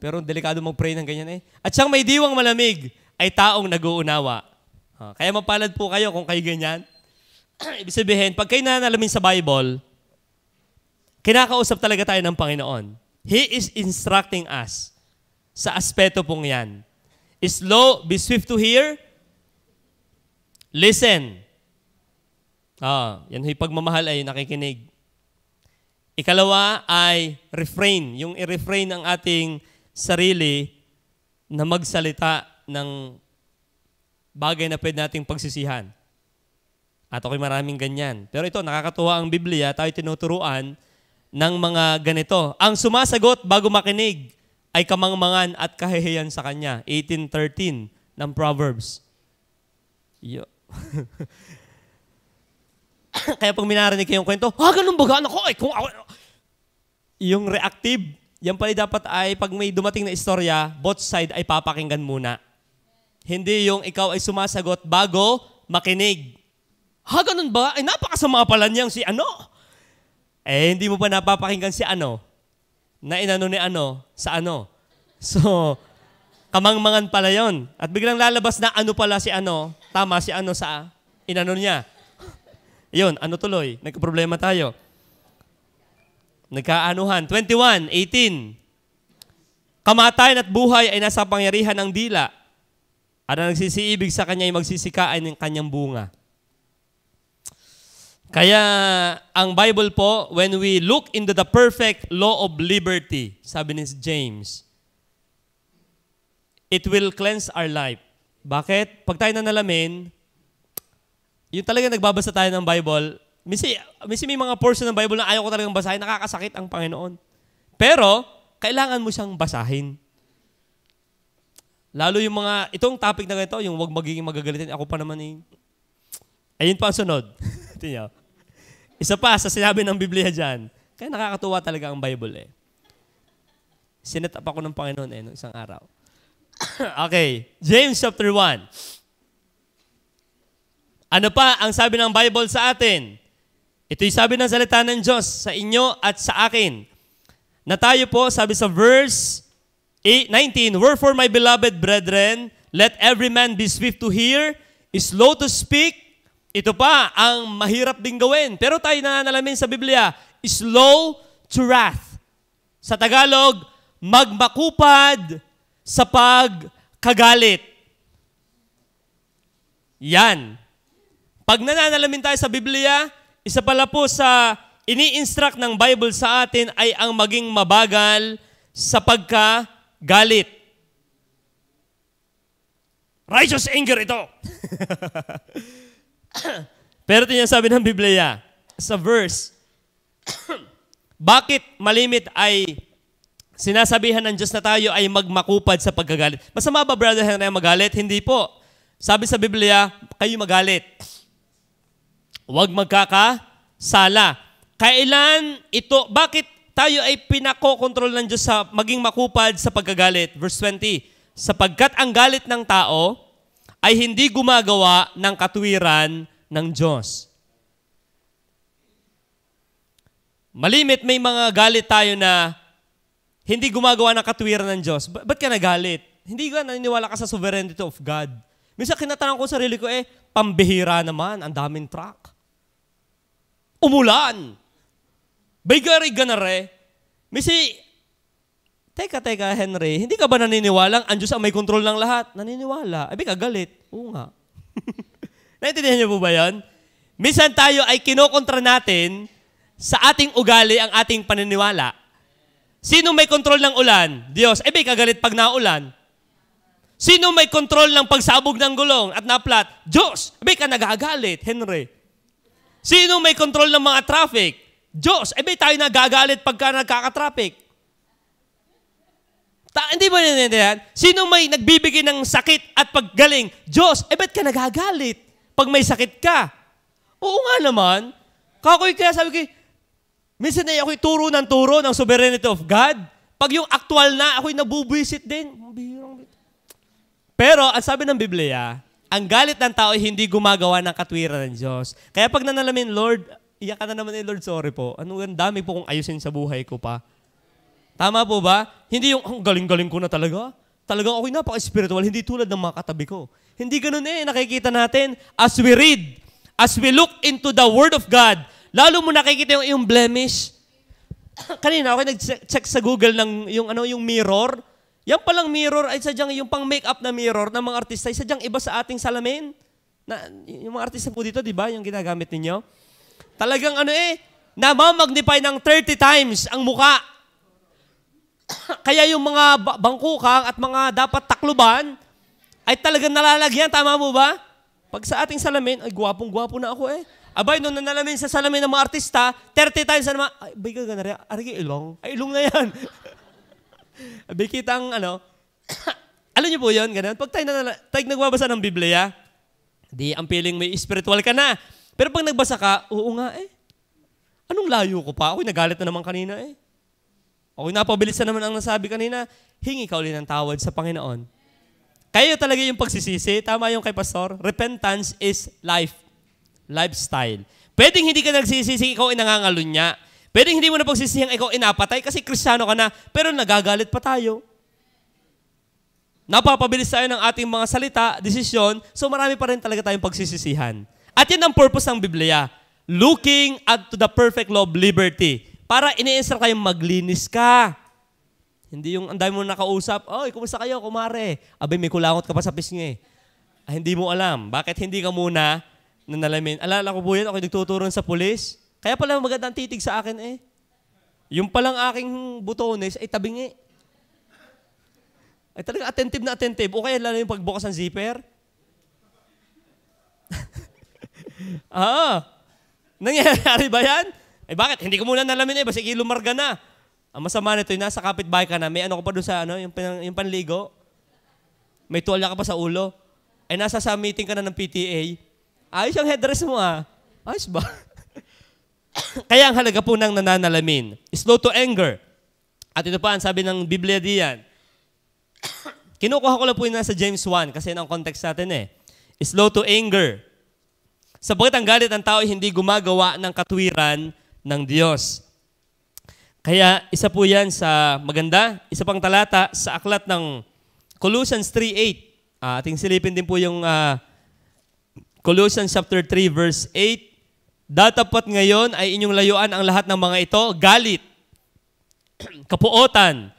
pero delikado mag-pray ng ganyan eh. At siyang may diwang malamig ay taong nag-uunawa. Kaya mapalad po kayo kung kayo ganyan. Ibig sabihin, pag kayo nanalamin sa Bible, kinakausap talaga tayo ng Panginoon. He is instructing us sa aspeto pong yan. Slow, be swift to hear, listen. Yan yung pagmamahal ay nakikinig. Ikalawa ay refrain. Yung i-refrain ang ating sarili na magsalita ng bagay na pwede nating pagsisihan. At ako'y maraming ganyan. Pero ito, nakakatuwa ang Biblia, tayo tinuturuan ng mga ganito. Ang sumasagot bago makinig ay kamangmangan at kahihiyan sa kanya. 18:13 ng Proverbs. Kaya pag minarinig kayong kwento, ganun ba gaan ako? Yung reactive, yan pala dapat ay pag may dumating na istorya, both side ay papakinggan muna. Hindi yung ikaw ay sumasagot bago makinig. Ganun ba? Napakasama pala niyang si ano. Hindi mo pa napapakinggan si ano. Na inano ni ano sa ano. So, kamangmangan pala yon. At biglang lalabas na ano pala si ano. Tama si ano sa inano niya. Yun, ano tuloy? Nagka-problema tayo. Nagkaanuhan. 21:18. Kamatayan at buhay ay nasa pangyarihan ng dila. At ang nagsisiibig sa kanya ay magsisikain ng kanyang bunga. Kaya ang Bible po, when we look into the perfect law of liberty, sabi ni James, it will cleanse our life. Bakit? Pag tayo nanalamin, yung talaga nagbabasa tayo ng Bible, minsan may mga portion ng Bible na ayaw ko talagang basahin, nakakasakit ang Panginoon. Pero, kailangan mo siyang basahin. Lalo yung mga, itong topic na ganito, yung wag magiging magagalitin, ako pa naman eh. Ayun pa ang sunod. Tingnan. Isa pa sa sinabi ng Biblia dyan. Kaya nakakatuwa talaga ang Bible eh. Sinet up ako ng Panginoon nung isang araw. Okay, James chapter 1. Ano pa ang sabi ng Bible sa atin? Ito'y sabi ng salita ng Diyos sa inyo at sa akin. Na tayo po, sabi sa verse 19, wherefore, my beloved brethren, let every man be swift to hear, slow to speak. Ito pa, ang mahirap din gawin. Pero tayo nananalamin sa Biblia, slow to wrath. Sa Tagalog, magmakupad sa pagkagalit. Yan. Pag nananalamin tayo sa Biblia, isa pala po sa ini-instruct ng Bible sa atin ay ang maging mabagal sa pagkagalit. Righteous anger ito. Pero ito yung sabi ng Biblia sa verse, bakit malimit ay sinasabihan ng Diyos na tayo ay magmakupad sa pagkagalit? Masama ba, Brother Henry, magalit? Hindi po. Sabi sa Biblia, kayo magalit. Huwag magkakasala. Kailan ito, bakit tayo ay pinakokontrol ng Diyos sa maging makupad sa pagkagalit? Verse 20, sapagkat ang galit ng tao ay hindi gumagawa ng katuwiran ng Diyos. Malimit may mga galit tayo na hindi gumagawa ng katuwiran ng Diyos. Ba't ka nagalit? Hindi ka naniniwala ka sa sovereignty of God. Minsan kinatanong ko sarili ko, pambihira naman, ang daming truck. Umulan. Baygari ganare. Misi, teka, Henry, hindi ka ba naniniwalang ang Diyos ang may kontrol ng lahat? Naniniwala. Abi ka galit. Oo nga. Naintindihan niyo po ba yan? Minsan tayo ay kinokontra natin sa ating ugali ang ating paniniwala. Sino may kontrol ng ulan? Diyos. Abi ka galit pag naulan. Sino may kontrol ng pagsabog ng gulong at naplat? Diyos. Abi ka nagagalit, Henry. Sino may kontrol ng mga traffic? Diyos. Abi tayo nagagalit pagka nagkaka-traffic. Hindi ba ninitindihan? Sino may nagbibigay ng sakit at paggaling? Diyos. Ba't ka nagagalit pag may sakit ka? Oo nga naman. Kaya sabi ko, minsan ay ako'y turo ng sovereignty of God. Pag yung actual na, ako'y nabubwisit din. Pero, ang sabi ng Biblia, ang galit ng tao ay hindi gumagawa ng katwiran ng Diyos. Kaya pag nanalamin, Lord, iyak ka na naman Lord, sorry po. Ang dami po kong ayusin sa buhay ko pa. Tama po ba? Hindi yung, galing-galing ko na talaga. Talagang ako'y napaka-spiritual, hindi tulad ng mga katabi ko. Hindi ganun nakikita natin as we read, as we look into the Word of God, lalo mo nakikita yung blemish. Kanina, ako'y nag-check sa Google ng yung mirror. Yan palang mirror ay sadyang yung pang make-up na mirror ng mga artista ay sadyang iba sa ating salamin. Yung mga artista po dito, di ba, yung ginagamit ninyo? Talagang namamagnify ng 30 times ang muka. Kaya yung mga bangkukang at mga dapat takluban ay talagang nalalagyan. Tama mo ba? Pag sa ating salamin, ay gwapong-gwapo na ako Abay, nung nanalamin sa salamin ng mga artista, 30 times na naman, ay, bay ka ganari, arigi ilong. Ay, ilong na yan. Abay, kita ang alam niyo po yun, ganun. Pag tayo nagbabasa ng Biblia, di ang feeling may spiritual ka na. Pero pag nagbasa ka, oo nga anong layo ko pa? Ako'y nagalit na naman kanina Ako'y napabilis na naman ang nasabi kanina, hingi ka ulit ng tawad sa Panginoon. Kaya talaga yung pagsisisi, tama yung kay Pastor, repentance is lifestyle. Pwedeng hindi ka nagsisisi, ikaw ay nangangalunya. Pwedeng hindi mo na pagsisiyang ikaw inapatay kasi Kristiyano ka na, pero nagagalit pa tayo. Napapabilis tayo ng ating mga salita, desisyon, so marami pa rin talaga tayong pagsisisihan. At yan ang purpose ng Biblia, looking unto the perfect law of liberty. Para ini-instruct kayong maglinis ka. Hindi yung ang dami mo nakausap, oy, kumusta kayo, kumare? Abay, may kulangot ka pa sa pisngi. Hindi mo alam. Bakit hindi ka muna nanalamin? Alala ko po yan, ako nagtuturo sa pulis. Kaya pala magandang titig sa akin Yung palang aking butones ay tabingi. Ay talaga attentive na attentive. O kaya lalo yung pagbukas ng zipper. Nangyayari ba yan? Bakit? Hindi ko muna nalamin basta lumarga na. Ang masama nito, nasa kapitbahay ka na, may ano ka pa doon sa yung panligo. May tuwalya ka pa sa ulo. Nasa sa meeting ka na ng PTA. Ayos yung headdress mo Ayos ba? Kaya ang halaga po ng nananalamin, slow to anger. At ito pa, ang sabi ng Biblia diyan. Kinukuha ko lang po yung nasa James 1 kasi yun ang context natin Slow to anger. Sapagkat ang galit ng tao ay hindi gumagawa ng katwiran ng Diyos. Kaya isa po yan sa maganda. Isa pang talata sa aklat ng Colossians 3:8. Ating silipin din po yung Colossians chapter 3 verse 8. Datapat ngayon ay inyong layuan ang lahat ng mga ito, galit, kapuotan,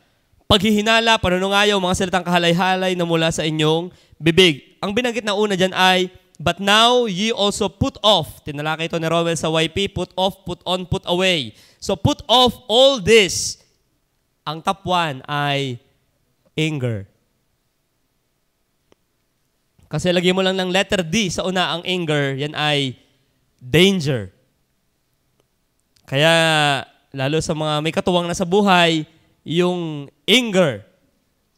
paghihinala, panunungayaw, mga salitang kahalay-halay na mula sa inyong bibig. Ang binanggit na una dyan ay, but now ye also put off. Tinalakay ito ni Rowell sa YP, put off, put on, put away. So put off all this. Ang top 1 ay anger. Kasi lagyan mo lang ng letter D sa una ang anger, yan ay danger. Kaya lalo sa mga may katuwang na sa buhay, yung anger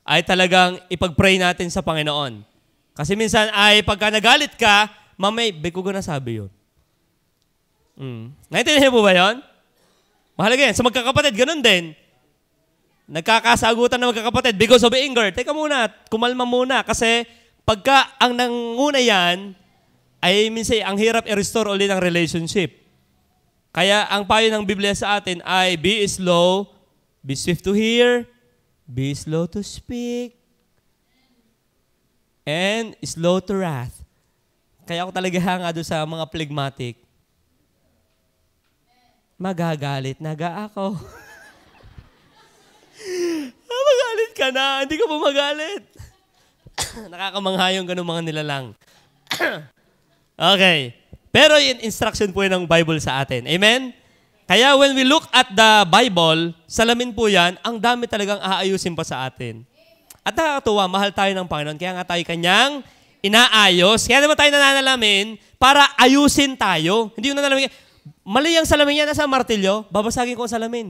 ay talagang ipag-pray natin sa Panginoon. Kasi minsan ay pagka nagalit ka, mamay, ko na sabi yun. Naintindihan mo ba yun? Mahalaga yan. Sa magkakapatid, ganun din. Nagkakasagutan na magkakapatid because of anger. Teka muna, kumalma muna. Kasi pagka ang nanguna yan, ay minsan ang hirap i-restore ulit ang relationship. Kaya ang payo ng Biblia sa atin ay be slow, be swift to hear, be slow to speak, and slow to wrath. Kaya ako talaga hanga doon sa mga phlegmatic. Magagalit naga ako. Magalit ka na, hindi ka pa magalit. Nakakamangha yung ganun mga nilalang. Okay. Pero yung instruction po yun ng Bible sa atin. Amen? Kaya when we look at the Bible, salamin po yan, ang dami talagang aayusin pa sa atin. At nakakatuwa, mahal tayo ng Panginoon. Kaya nga tayo kanyang inaayos. Kaya naman tayo nananalamin para ayusin tayo. Hindi yung nanalamin. Mali ang salamin niya, nasa martilyo, babasagin ko ang salamin.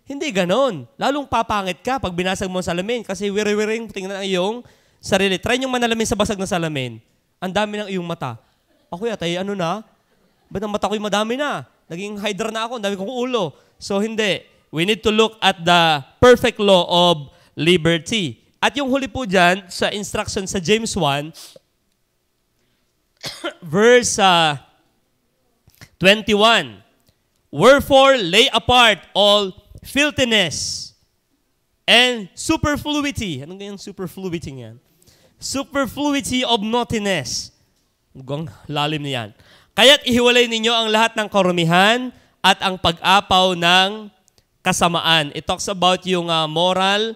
Hindi ganon. Lalong papangit ka pag binasag mo ang salamin kasi wiri-wiring tingnan ang iyong sarili. Try niyong manalamin sa basag na salamin. Ang dami ng iyong mata. Ako yata, ano na? Ba't ang mata ko'y madami na? Naging hydra na ako, ang dami kong ulo. So hindi. We need to look at the perfect law of liberty. At yung huli po dyan, sa instruction sa James 1, verse 21. Wherefore lay apart all filthiness and superfluity. Anong ganyan superfluity yan? Superfluity of naughtiness. Hanggang lalim niyan. Kaya't ihiwalay ninyo ang lahat ng karumihan at ang pag-apaw ng kasamaan. It talks about yung moral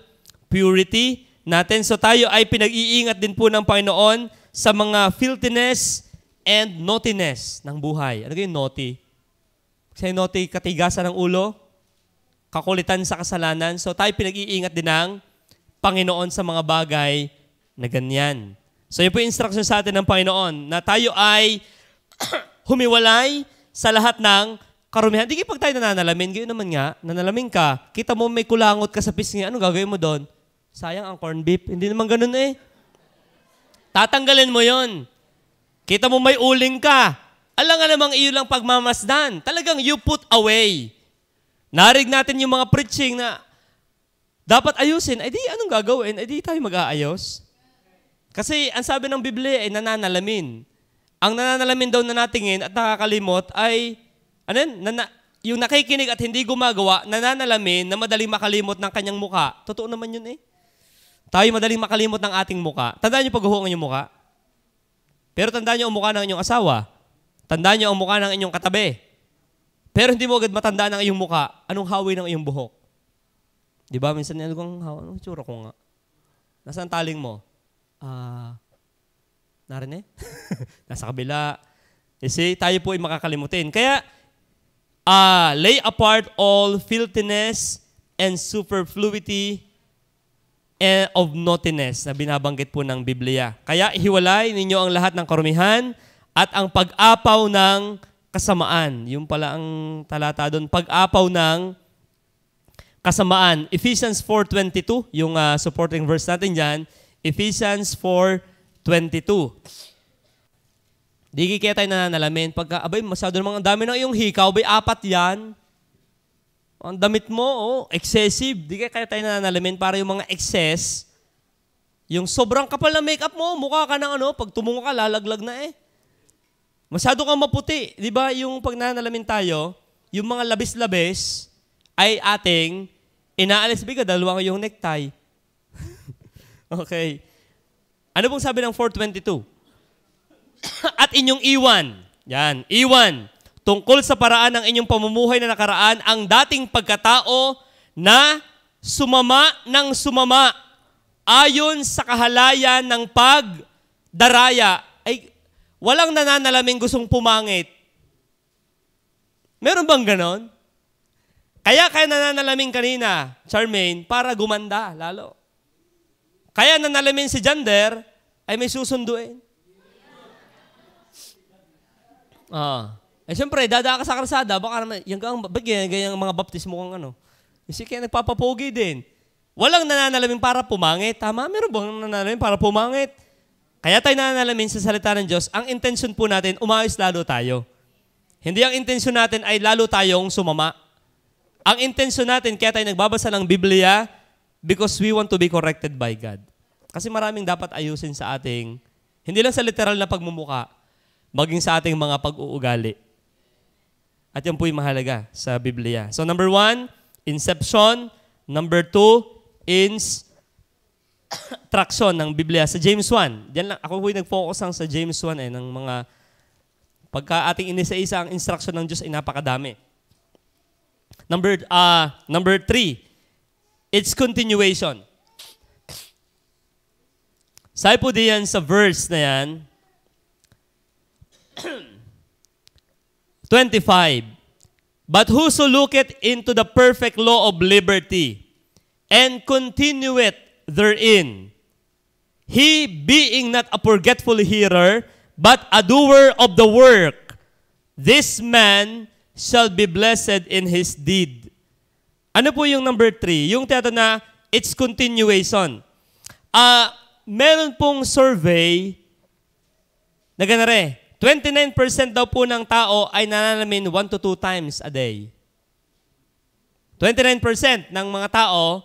purity natin. So tayo ay pinag-iingat din po ng Panginoon sa mga filthiness and naughtiness ng buhay. Ano yung naughty? Kasi naughty, katigasan ng ulo, kakulitan sa kasalanan. So tayo pinag-iingat din ng Panginoon sa mga bagay na ganyan. So yun po yung instruction sa atin ng Panginoon na tayo ay humiwalay sa lahat ng karumihan. Hindi pag tayo nananalamin, gayon naman nga, nanalamin ka, kita mo may kulangot ka sa pisngi, ano gagawin mo doon? Sayang ang corned beef. Hindi naman ganun eh. Tatanggalin mo yon. Kita mo may uling ka. Alam nga namang iyo lang pagmamasdan. Talagang you put away. Narig natin yung mga preaching na dapat ayusin. Ay di, anong gagawin? Ay di tayo mag-aayos. Kasi ang sabi ng Biblia ay nananalamin. Ang nananalamin daw na natingin at nakakalimot ay, yung nakikinig at hindi gumagawa, nananalamin na madaling makalimot ng kanyang muka. Totoo naman yun eh. Tayo madaling makalimot ng ating muka. Tandaan niyo paghuhuang inyong muka. Pero tandaan niyo ang muka ng inyong asawa. Tandaan niyo ang muka ng inyong katabi. Pero hindi mo agad matandaan ang iyong muka. Anong hawi ng iyong buhok? Di ba? Minsan nila kong hawi. Anong tsura ko nga? Nasaan taling mo? Narin eh? Nasa kabila. You see, tayo po ay makakalimutin. Kaya, lay apart all filthiness and superfluity of naughtiness na binabanggit po ng Biblia. Kaya, ihiwalay ninyo ang lahat ng karumihan at ang pag-apaw ng kasamaan. Yung pala ang talata doon. Pag-apaw ng kasamaan. Ephesians 4:22, yung supporting verse natin dyan. Ephesians 4:22. Di kaya tayo nananalamin. Pagka, abay, masyado namang ang dami ng iyong hikaw, abay, 4 yan. Ang damit mo, excessive. Di kaya tayo nananalamin para yung mga excess, yung sobrang kapal na makeup mo, mukha ka ng pag tumungo ka, lalaglag na eh. Masyado kang maputi. Di ba yung pag nananalamin tayo, yung mga labis-labis ay ating inaalis. Biga, dalawa yung necktie. Okay. Ano pong sabi ng 4:22? At inyong iwan. Yan, iwan. Tungkol sa paraan ng inyong pamumuhay na nakaraan, ang dating pagkatao na sumama ng sumama ayon sa kahalayan ng pagdaraya. Ay, walang nananalaming gustong pumangit. Meron bang ganon? Kaya nananalaming kanina, Charmaine, para gumanda lalo. Kaya nanalamin si Jander, ay may susunduin. Siyempre, dadaan ka sa karsada, baka naman, yung mga baptismo kang ano. Kasi kaya nagpapapogi din. Walang nananalamin para pumangit. Tama? Meron bang nananalamin para pumangit? Kaya tayo nananalamin sa salita ng Diyos, ang intention po natin, umayos lalo tayo. Hindi ang intention natin ay lalo tayong sumama. Ang intention natin, kaya tayo nagbabasa ng Biblia, because we want to be corrected by God. Kasi maraming dapat ayusin sa ating, hindi lang sa literal na pagmumuka, maging sa ating mga pag-uugali. At yan po yung mahalaga sa Biblia. So number 1, inception. Number 2, instruction ng Biblia. Sa James 1, diyan lang, ako po yung nag-focus lang sa James 1 ng mga, pagka ating inisa-isa ang instruction ng Diyos ay napakadami. Number 3, it's continuation. Sabi po diyan sa verse na yan, 25. But whoso looketh into the perfect law of liberty, and continueth therein, he being not a forgetful hearer, but a doer of the work, this man shall be blessed in his deed. Ano po yung number 3? Yung tiyata na, it's continuation. Meron pong survey na ganare, 29% daw po ng tao ay nananalamin 1 to 2 times a day. 29% ng mga tao,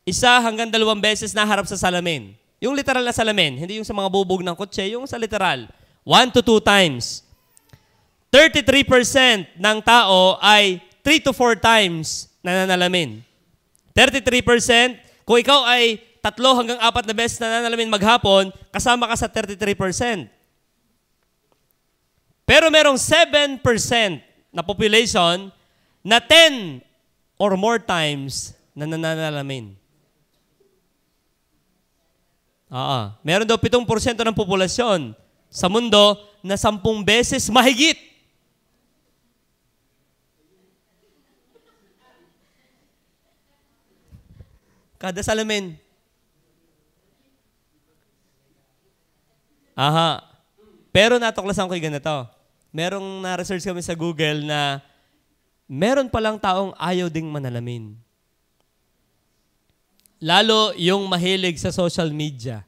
1 hanggang 2 beses naharap sa salamin. Yung literal na salamin, hindi yung sa mga bubog ng kotse, yung sa literal. 1 to 2 times. 33% ng tao ay 3 to 4 times nananalamin. 33%, kung ikaw ay 3 hanggang 4 na beses nananalamin maghapon, kasama ka sa 33%. Pero merong 7% na population na 10 or more times na nananalamin. Meron daw 7% ng populasyon sa mundo na 10 beses mahigit. Kada salamin. Pero natuklasan ko yung ganito. Merong na-research kami sa Google na meron palang taong ayaw ding manalamin. Lalo yung mahilig sa social media.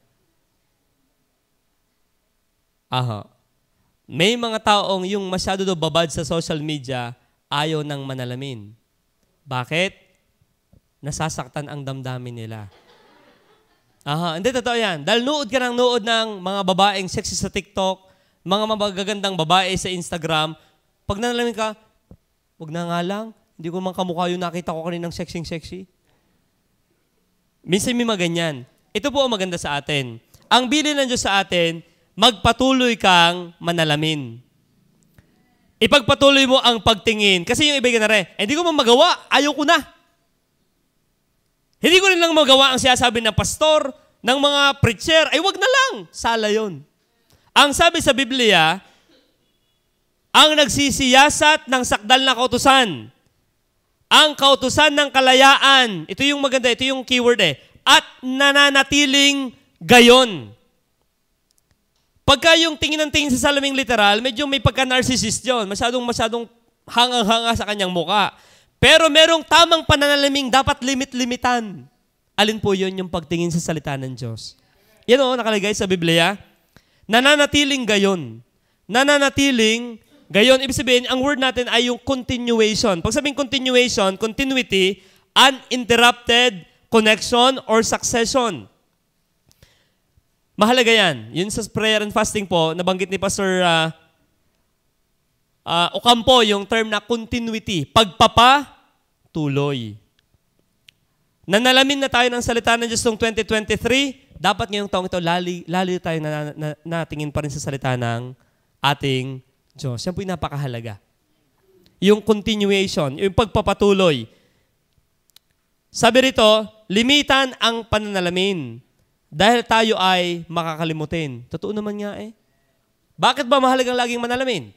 May mga taong yung masyado daw babad sa social media, ayaw nang manalamin. Bakit? Nasasaktan ang damdamin nila. Hindi, totoo yan. Dahil nood ka ng mga babaeng sexy sa TikTok, mga magagandang babae sa Instagram, pag nanalamin ka, wag na nga lang, hindi ko man kamukha yung nakita ko kaninang sexy. Minsan may maganyan. Ito po ang maganda sa atin. Ang bilin ng Diyos sa atin, magpatuloy kang manalamin. Ipagpatuloy mo ang pagtingin. Kasi yung ibigay na rin, hindi ko man magawa, ayaw ko na. Hindi ko rin lang magawa ang sinasabi ng pastor, ng mga preacher, ay wag na lang. Sala yun. Ang sabi sa Biblia, ang nagsisiyasat ng sakdal na kautusan, ang kautusan ng kalayaan, ito yung maganda, ito yung keyword at nananatiling gayon. Pagka yung tingin ng tingin sa salaming literal, medyo may pagka-narcissist yun. Masyadong hangang-hanga sa kanyang muka. Pero merong tamang pananalaming dapat limit-limitan. Alin po yun yung pagtingin sa salita ng Diyos? Yan o, nakalagay sa Biblia. Nananatiling gayon. Nananatiling gayon. Ibig sabihin, ang word natin ay yung continuation. Pag sabing continuation, continuity, uninterrupted connection or succession. Mahalaga yan. Yun sa prayer and fasting po, nabanggit ni Pastor Ocampo, yung term na continuity, pagpapatuloy. Nanalamin na tayo ng salita ng Diyos noong 2023, dapat ngayong taong ito, lali tayo natingin pa rin sa salita ng ating Diyos. Yan po yung napakahalaga. Yung continuation, yung pagpapatuloy. Sabi rito, limitan ang pananalamin dahil tayo ay makakalimutin. Totoo naman nga eh. Bakit ba mahalagang laging manalamin?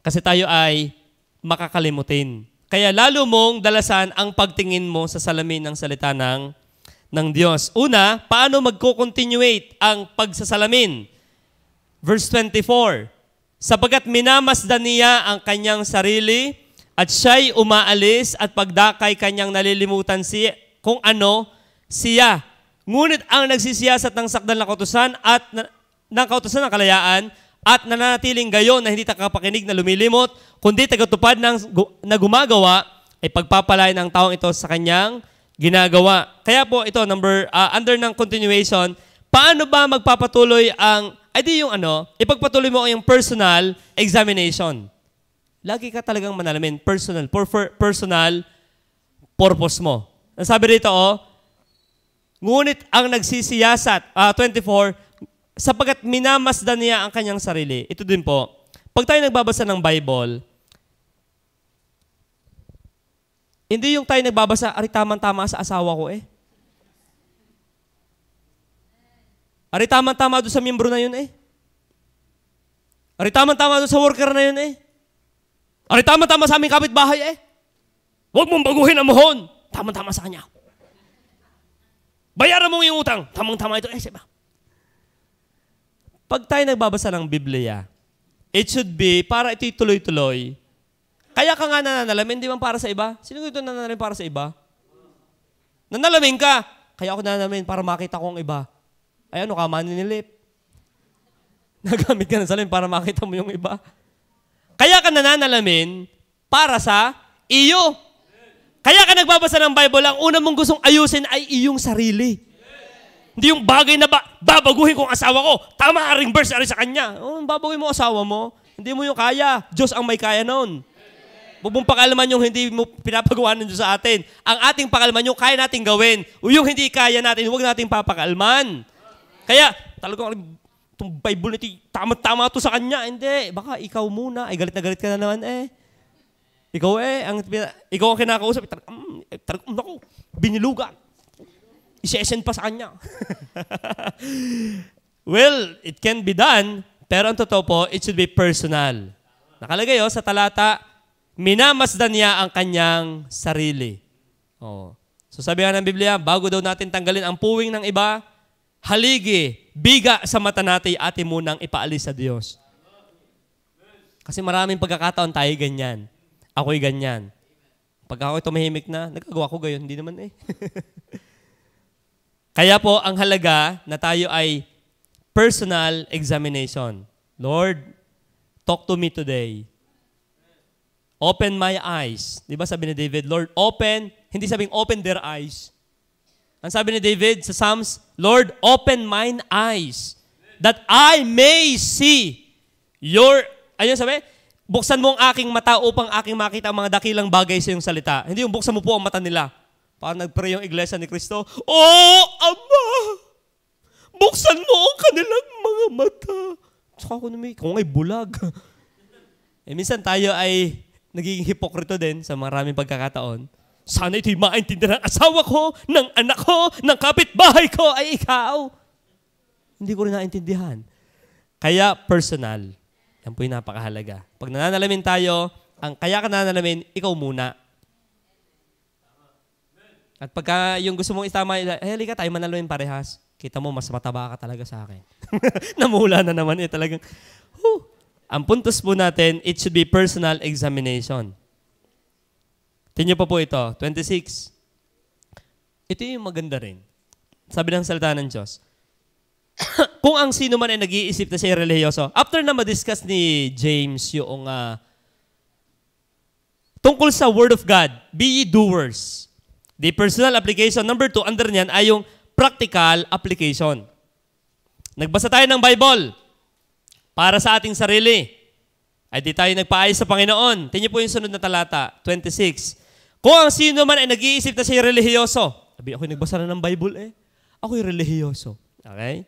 Kasi tayo ay makakalimutin. Kaya lalo mong dalasan ang pagtingin mo sa salamin ng salita ng Diyos. Una, paano magko-continuate ang pagsasalamin? Verse 24, sapagkat minamasdan niya ang kanyang sarili at siya'y umaalis at pagdakay kanyang nalilimutan siya kung ano siya. Ngunit ang nagsisiyasat ng sakdal na kautusan at ng kautusan ng kalayaan at nananatiling gayon na hindi takapakinig na lumilimot, kundi tagatupad na gumagawa, ay pagpapalain ng taong ito sa kanyang ginagawa. Kaya po ito, under ng continuation, paano ba magpapatuloy ipagpatuloy mo yung personal examination. Lagi ka talagang manalamin, personal purpose mo. Ang sabi rito, ngunit ang nagsisiyasat, 24, sapagkat minamasdan niya ang kanyang sarili. Ito din po, pag tayo nagbabasa ng Bible, hindi yung tayo nagbabasa, ari tamang-tama sa asawa ko eh. Ari tamang-tama doon sa miyembro na yun eh. Ari tamang-tama doon sa worker na yun eh. Ari tamang-tama sa aming kapitbahay eh. Huwag mong baguhin ang mohon. Tamang-tama sa kanya. Bayaran mo yung utang. Tamang-tama ito eh. Siba. Pag tayo nagbabasa ng Biblia, it should be para ito'y tuloy-tuloy. Kaya ka nga nananalamin, di ba para sa iba? Sino ito nananalamin para sa iba? Nanalamin ka. Kaya ako nananalamin para makita ko ang iba. Ay ano ka, maninilip. Nagamit ka ng salamin para makita mo yung iba. Kaya ka nananalamin para sa iyo. Kaya ka nagbabasa ng Bible, ang una mong gustong ayusin ay iyong sarili. Hindi yung bagay na babaguhin kong asawa ko. Tama ring verse sa kanya. Babaguhin mo asawa mo. Hindi mo yung kaya. Diyos ang may kaya noon. Huwag mong pakalaman yung hindi mo pinapagawa ng Diyos sa atin. Ang ating pakalman yung kaya natin gawin. O yung hindi kaya natin, huwag nating papakalman. Kaya talagang itong Bible nito, tama-tama to sa kanya. Hindi. Baka ikaw muna. Ay galit na galit ka na naman eh. Ikaw ikaw ang kinakausap. Naku, binilugan. I-session pa sa kanya. Well, it can be done, pero ang totoo po, it should be personal. Nakalagay sa talata, minamasdan niya ang kanyang sarili. So sabi nga ng Biblia, bago daw natin tanggalin ang puwing ng iba, haligi, biga sa mata natin, atin munang ipaalis sa Diyos. Kasi maraming pagkakataon tayo ganyan. Ako'y ganyan. Pag ako'y tumahimik na, nagagawa ko gayon. Hindi naman eh. Kaya po, ang halaga na tayo ay personal examination. Lord, talk to me today. Open my eyes. Di ba sabi ni David, Lord, hindi sabing open their eyes. Ang sabi ni David sa Psalms, Lord, open mine eyes that I may see ayun sabi, buksan mo ang aking mata upang aking makita ang mga dakilang bagay sa iyong salita. Hindi yung buksan mo po ang mata nila. Parang nag-pray yung iglesia ni Kristo, Ama! Buksan mo ang kanilang mga mata. Tsaka ako naman, kung ay bulag. Minsan tayo ay nagiging hipokrito din sa maraming pagkakataon. Sana ito'y maintindihan ng asawa ko, ng anak ko, ng kapitbahay ko, ay ikaw. Hindi ko rin naintindihan. Kaya personal. Yan po yung napakahalaga. Pag nananalamin tayo, kaya ka nananalamin, ikaw muna. At pagka yung gusto mong istama, halika tayo manalamin parehas. Kita mo, mas mataba ka talaga sa akin. Namula na naman talagang. Ang puntos po natin, it should be personal examination. Tingnan pa po ito, 26. Ito yung maganda rin. Sabi ng salita ng Diyos. Kung ang sino man ay nag-iisip na siya relihiyoso, after na ma-discuss ni James yung tungkol sa Word of God, be ye doers. The personal application. Number 2, under niyan ay yung practical application. Nagbasa tayo ng Bible para sa ating sarili. ay di tayo nagpaayos sa Panginoon. Tingnan po yung sunod na talata, 26. Kung ang sino man ay nag-iisip na siya relihiyoso, sabi, ako'y nagbasa na ng Bible ako'y relihiyoso. Okay?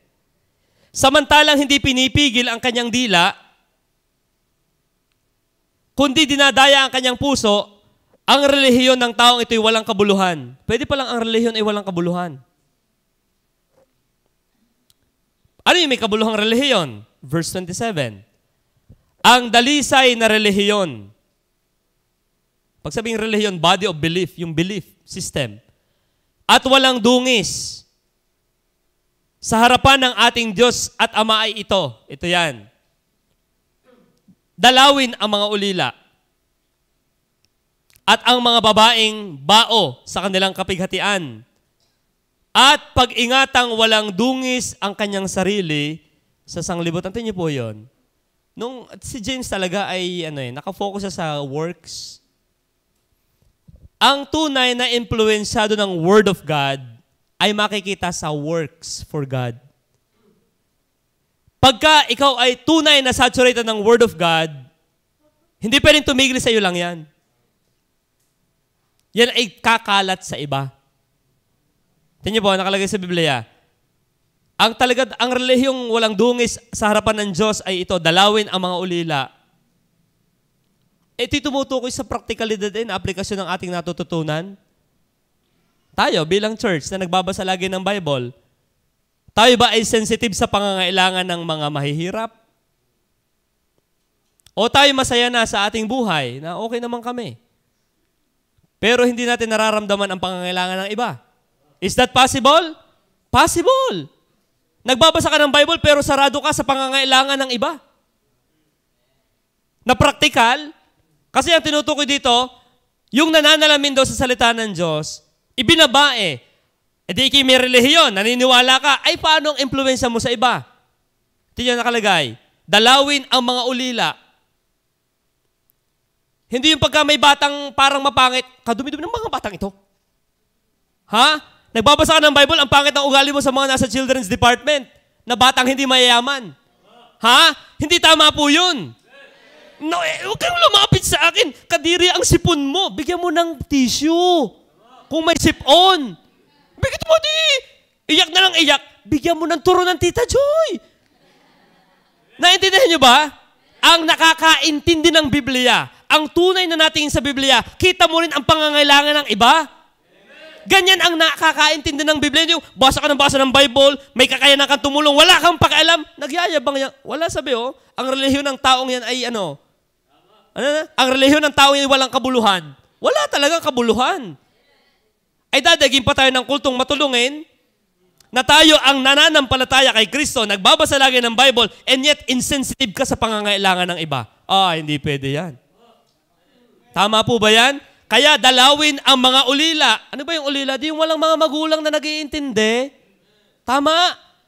Samantalang hindi pinipigil ang kanyang dila, kundi dinadaya ang kanyang puso, ang relihiyon ng taong ito'y walang kabuluhan. Pwede palang ang relihiyon ay walang kabuluhan. Ano yung may kabuluhang relihiyon? Verse 27. Ang dalisay na relihiyon. Pag sabing relihiyon, body of belief, yung belief system. At walang dungis. Sa harapan ng ating Diyos at Ama ay ito. Ito yan. Dalawin ang mga ulila. At ang mga babaeng bao sa kanilang kapighatian. At pag-ingatang walang dungis ang kanyang sarili sa sanglibutan. Tingnan niyo po yun. Nung si James talaga ay nakafocus sa works. Ang tunay na impluensyado ng Word of God ay makikita sa works for God. Pagka ikaw ay tunay na saturated ng Word of God, hindi pwedeng tumigil sa iyo lang yan. Yan ay kakalat sa iba. Tingnan po, nakalagay sa Biblia. Ang relihiyong walang dungis sa harapan ng Diyos ay ito, dalawin ang mga ulila. Ito tumutukoy sa praktikalidad na aplikasyon ng ating natututunan. Tayo bilang church na nagbabasa lagi ng Bible, tayo ba ay sensitive sa pangangailangan ng mga mahihirap? O tayo masaya na sa ating buhay na okay naman kami? Pero hindi natin nararamdaman ang pangangailangan ng iba. Is that possible? Possible. Nagbabasa ka ng Bible pero sarado ka sa pangangailangan ng iba. Na praktikal, kasi ang tinutukoy dito, yung nananalamin daw sa salita ng Diyos, ibinabae. E di ikay may relihiyon, naniniwala ka, ay paano ang impluensya mo sa iba? Tingnan nakalagay, dalawin ang mga ulila. Hindi yung pagka may batang parang mapangit, kadumi-dumi ng mga batang ito. Ha? Nagbabasa ka ng Bible, ang pangit ng ugali mo sa mga nasa children's department, na batang hindi mayayaman. Ha? Hindi tama po yun. No, huwag kang lumapit sa akin. Kadiri ang sipon mo. Bigyan mo ng tissue. Kung may sipon. Bigyan mo iyak na lang iyak. Bigyan mo ng turo ng Tita Joy. Naintindihan niyo ba? Ang nakakaintindi ng Biblia, ang tunay na natin sa Biblia, kita mo rin ang pangangailangan ng iba. Ganyan ang nakakaintindi ng Biblia. Yung basa ka ng Bible, may kakayanan kang tumulong, wala kang pakialam, nagyayabang yan. Wala sabi ang relihiyon ng taong yan ay ang relihiyon ng taong yan walang kabuluhan. Wala talagang kabuluhan. Ay dadagin pa tayo ng kultong matulungin na tayo ang nananampalataya kay Kristo, nagbabasa lagi ng Bible, and yet insensitive ka sa pangangailangan ng iba. Hindi pwede yan. Tama po ba yan? Kaya dalawin ang mga ulila. Ano ba yung ulila? Di yung walang mga magulang na nag-iintindi. Tama.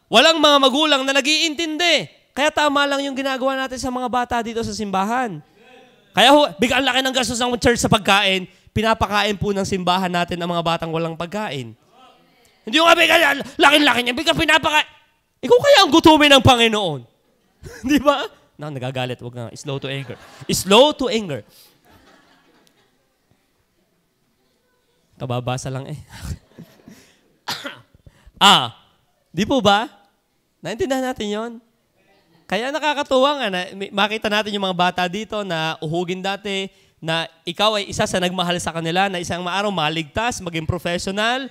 Walang mga magulang na nag-iintindi. Kaya tama lang yung ginagawa natin sa mga bata dito sa simbahan. Kaya bigyan laki ng gastos ng church sa pagkain, pinapakain po ng simbahan natin ang mga batang walang pagkain. Hindi yung bigyan, laki-laki niya, bigyan pinapakain. Ikaw kaya ang gutumin ng Panginoon. Di ba? Nagagalit. Huwag nga. Slow to anger. Slow to anger. Kababasa lang di po ba? Naintindihan natin yon. Kaya nakakatuwa nga na makita natin yung mga bata dito na uhugin dati, na ikaw ay isa sa nagmahal sa kanila, na isang maaraw maligtas, maging professional,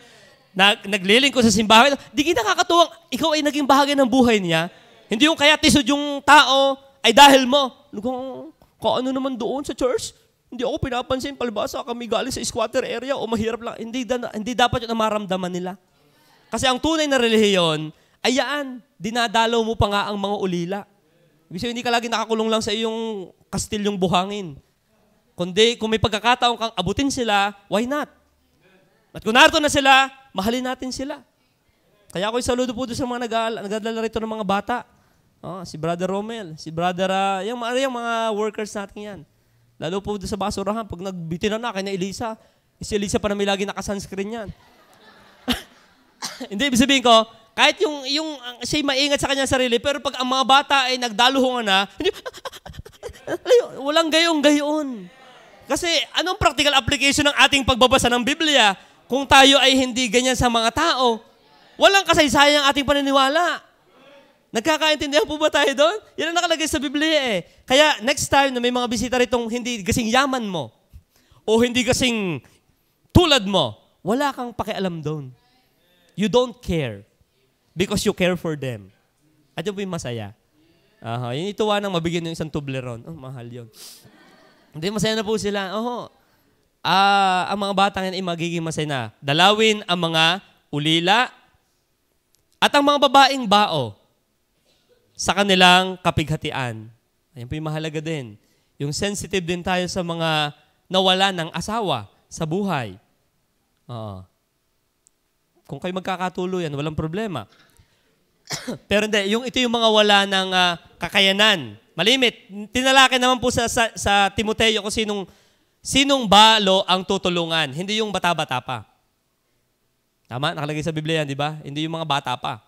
na naglilingkod sa simbahan. Di kita nakakatuwang ikaw ay naging bahagi ng buhay niya. Hindi yung kaya tisod yung tao ay dahil mo. Kung ano naman doon sa church, hindi ako pinapansin, palibasa kami galing sa squatter area o mahirap lang. Hindi dapat yun na maramdaman nila. Kasi ang tunay na relihiyon, ay yan, dinadalaw mo pa nga ang mga ulila. Ibig sabihin, hindi ka lagi nakakulong lang sa iyong kastilyong buhangin. Kundi, kung may pagkakataon kang abutin sila, why not? At kung narito na sila, mahalin natin sila. Kaya ako'y saludo po doon sa mga nagdadala rito ng mga bata. Si Brother Romel, si Brother, yung mga workers natin yan. Lalo po doon sa basurahan, pag nagbitin na kay na Elisa, si Elisa pa na may lagi nakasunscreen yan. Hindi, ibig sabihin ko, kahit yung siya'y maingat sa kanyang sarili, pero pag ang mga bata ay nagdaluhungan na, hindi, Walang gayong-gayon. Kasi anong practical application ng ating pagbabasa ng Biblia kung tayo ay hindi ganyan sa mga tao? Walang kasaysayan ang ating paniniwala. Nagkakaintindihan po ba tayo doon? Yan ang nakalagay sa Biblia eh. Kaya next time na may mga bisita ritong hindi kasing yaman mo o hindi kasing tulad mo, wala kang pakialam doon. You don't care because you care for them. At yun po yung masaya. Yun ituwa nang mabigyan ng isang Toblerone. Oh, mahal yun. Hindi, masaya na po sila. Ang mga batang yan ay magiging masaya na. Dalawin ang mga ulila at ang mga babaeng bao sa kanilang kapighatian. Ayan po yung mahalaga din. Yung sensitive din tayo sa mga nawala ng asawa sa buhay. Kung kayo magkakatuluyan, walang problema. Pero hindi, ito yung mga wala ng kakayanan. Malimit, tinalaki naman po sa Timoteo kung sinong balo ang tutulungan. Hindi yung bata-bata pa. Tama? Nakalagay sa Biblia yan, di ba? Hindi yung mga bata pa.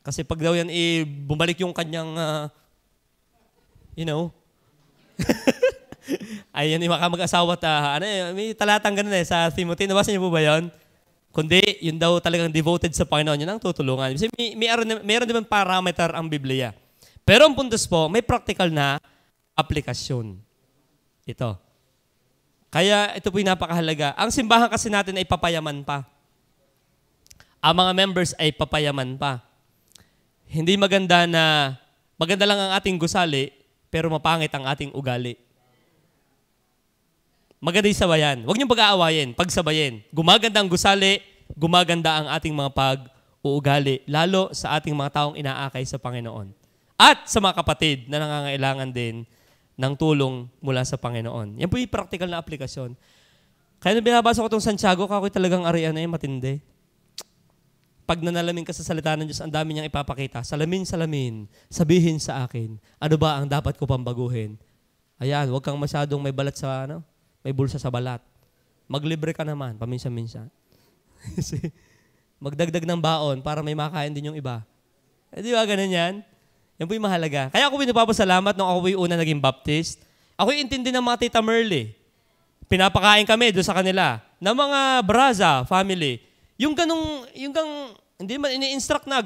Kasi pag daw yan, bumalik yung kanyang, ayun, yung mag-asawa may talatang ganun sa Timothy. Nabasa niyo po ba yun? Kundi, yun daw talagang devoted sa Panginoon, yun ang tutulungan. Kasi mayroon naman parameter ang Biblia. Pero ang puntos po, may practical na aplikasyon. Ito. Kaya ito po yung napakahalaga. Ang simbahan kasi natin ay papayaman pa. Ang mga members ay papayaman pa. Hindi maganda maganda lang ang ating gusali, pero mapangit ang ating ugali. Maganda yung sabayan. Huwag niyong pag-aawayin, pagsabayin. Gumaganda ang gusali, gumaganda ang ating mga pag-uugali, lalo sa ating mga taong inaakay sa Panginoon. At sa mga kapatid na nangangailangan din ng tulong mula sa Panginoon. Yan po yung practical na aplikasyon. Kaya nung binabasa ko itong Santiago, ako'y talagang arian na matindi. Pag nanalamin ka sa salita ng Diyos, ang dami niyang ipapakita. Salamin, sabihin sa akin, ano ba ang dapat ko pang baguhin? Ayan, huwag kang masyadong may balat may bulsa sa balat. Maglibre ka naman, paminsan-minsan. Magdagdag ng baon para may makain din yung iba. Di ba ganun yan? Yan po yung mahalaga. Kaya ako pinapapasalamat nung ako yung una naging Baptist. Ako yung intindi ng mga Tita Merle. Pinapakain kami doon sa kanila. Ng mga Braza family. Yung hindi man ini-instruct na,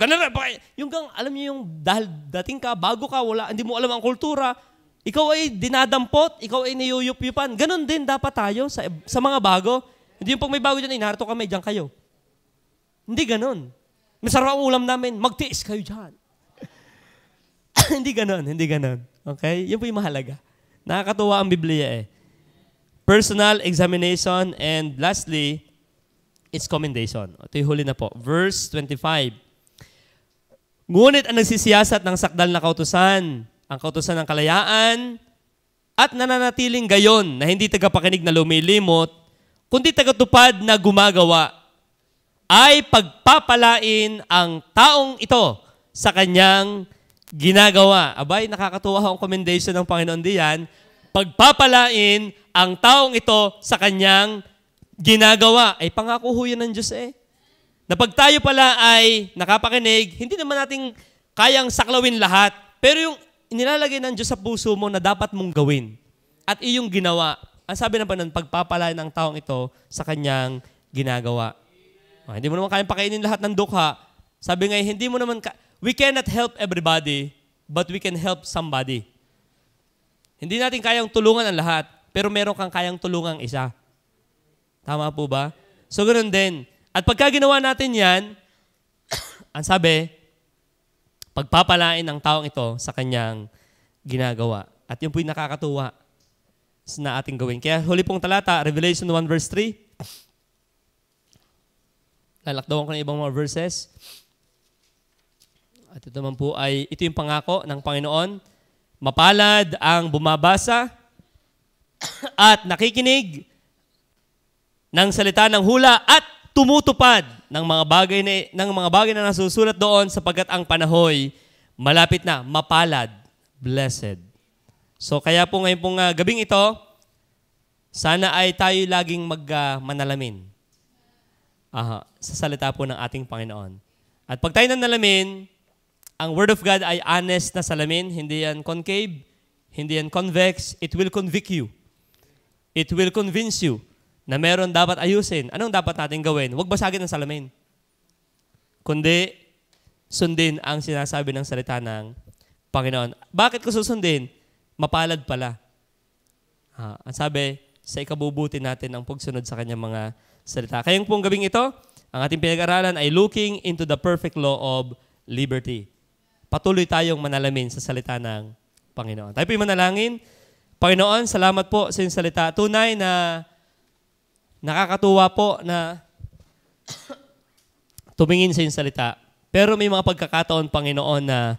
yung alam niyo yung dahil dating ka, bago ka, hindi mo alam ang kultura, ikaw ay dinadampot, ikaw ay niyuyup-yupan. Ganon din dapat tayo sa mga bago. Hindi yung pag may bago dyan, narito kami, dyan kayo. Hindi ganon. Masarap ang ulam namin, magtiis kayo dyan. Hindi ganon. Okay? Yan po yung mahalaga. Nakakatuwa ang Biblia eh. Personal examination and lastly, it's commendation. Ito yung huli na po. Verse 25. Ngunit ang nagsisiyasat ng sakdal na kautusan, ang kautusan ng kalayaan, at nananatiling gayon na hindi tagapakinig na lumilimot, kundi tagatupad na gumagawa, ay pagpapalain ang taong ito sa kanyang ginagawa. Abay, nakakatuwa ang commendation ng Panginoon diyan. Pagpapalain ang taong ito sa kanyang ginagawa. Ay pangako ho yan ng Diyos eh. Na pag tayo pala ay nakapakinig, hindi naman natin kayang saklawin lahat. Pero yung inilalagay ng Diyos sa puso mo na dapat mong gawin. At iyong ginawa. Ang sabi ng Panginoon, pagpapalain ng taong ito sa kanyang ginagawa. Hindi mo naman kayang pakainin lahat ng dukha. Sabi nga, we cannot help everybody, but we can help somebody. Hindi natin kayang tulungan ang lahat, pero meron kang kayang tulungan isa. Tama po ba? So, ganoon din. At pagka ginawa natin yan, ang sabi, pagpapalain ng taong ito sa kanyang ginagawa. At yun po yung nakakatuwa na ating gawin. Kaya huli pong talata, Revelation 1 verse 3. Lalakdawan ko ng ibang mga verses. At ito naman po ito yung pangako ng Panginoon. Mapalad ang bumabasa at nakikinig ng salita ng hula at tumutupad ng mga bagay na nasusulat doon sapagkat ang panahoy malapit na, mapalad, blessed. So kaya po ngayon pong gabing ito, sana ay tayo laging manalamin sa salita po ng ating Panginoon. At pag tayo nanalamin, ang Word of God ay honest na salamin, hindi yan concave, hindi yan convex, it will convict you. It will convince you na meron dapat ayusin. Anong dapat natin gawin? Huwag basagin ang salamin. Kundi, sundin ang sinasabi ng salita ng Panginoon. Bakit ko susundin? Mapalad pala. Ang sabi, sa ikabubuti natin ang pagsunod sa kanyang mga salita. Kayong pong gabing ito, ang ating pinag-aralan ay looking into the perfect law of liberty. Patuloy tayong manalamin sa salita ng Panginoon. Tayo po'y manalangin. Panginoon, salamat po sa iyong salita. Tunay na nakakatuwa po na tumingin sa iyong salita. Pero may mga pagkakataon, Panginoon, na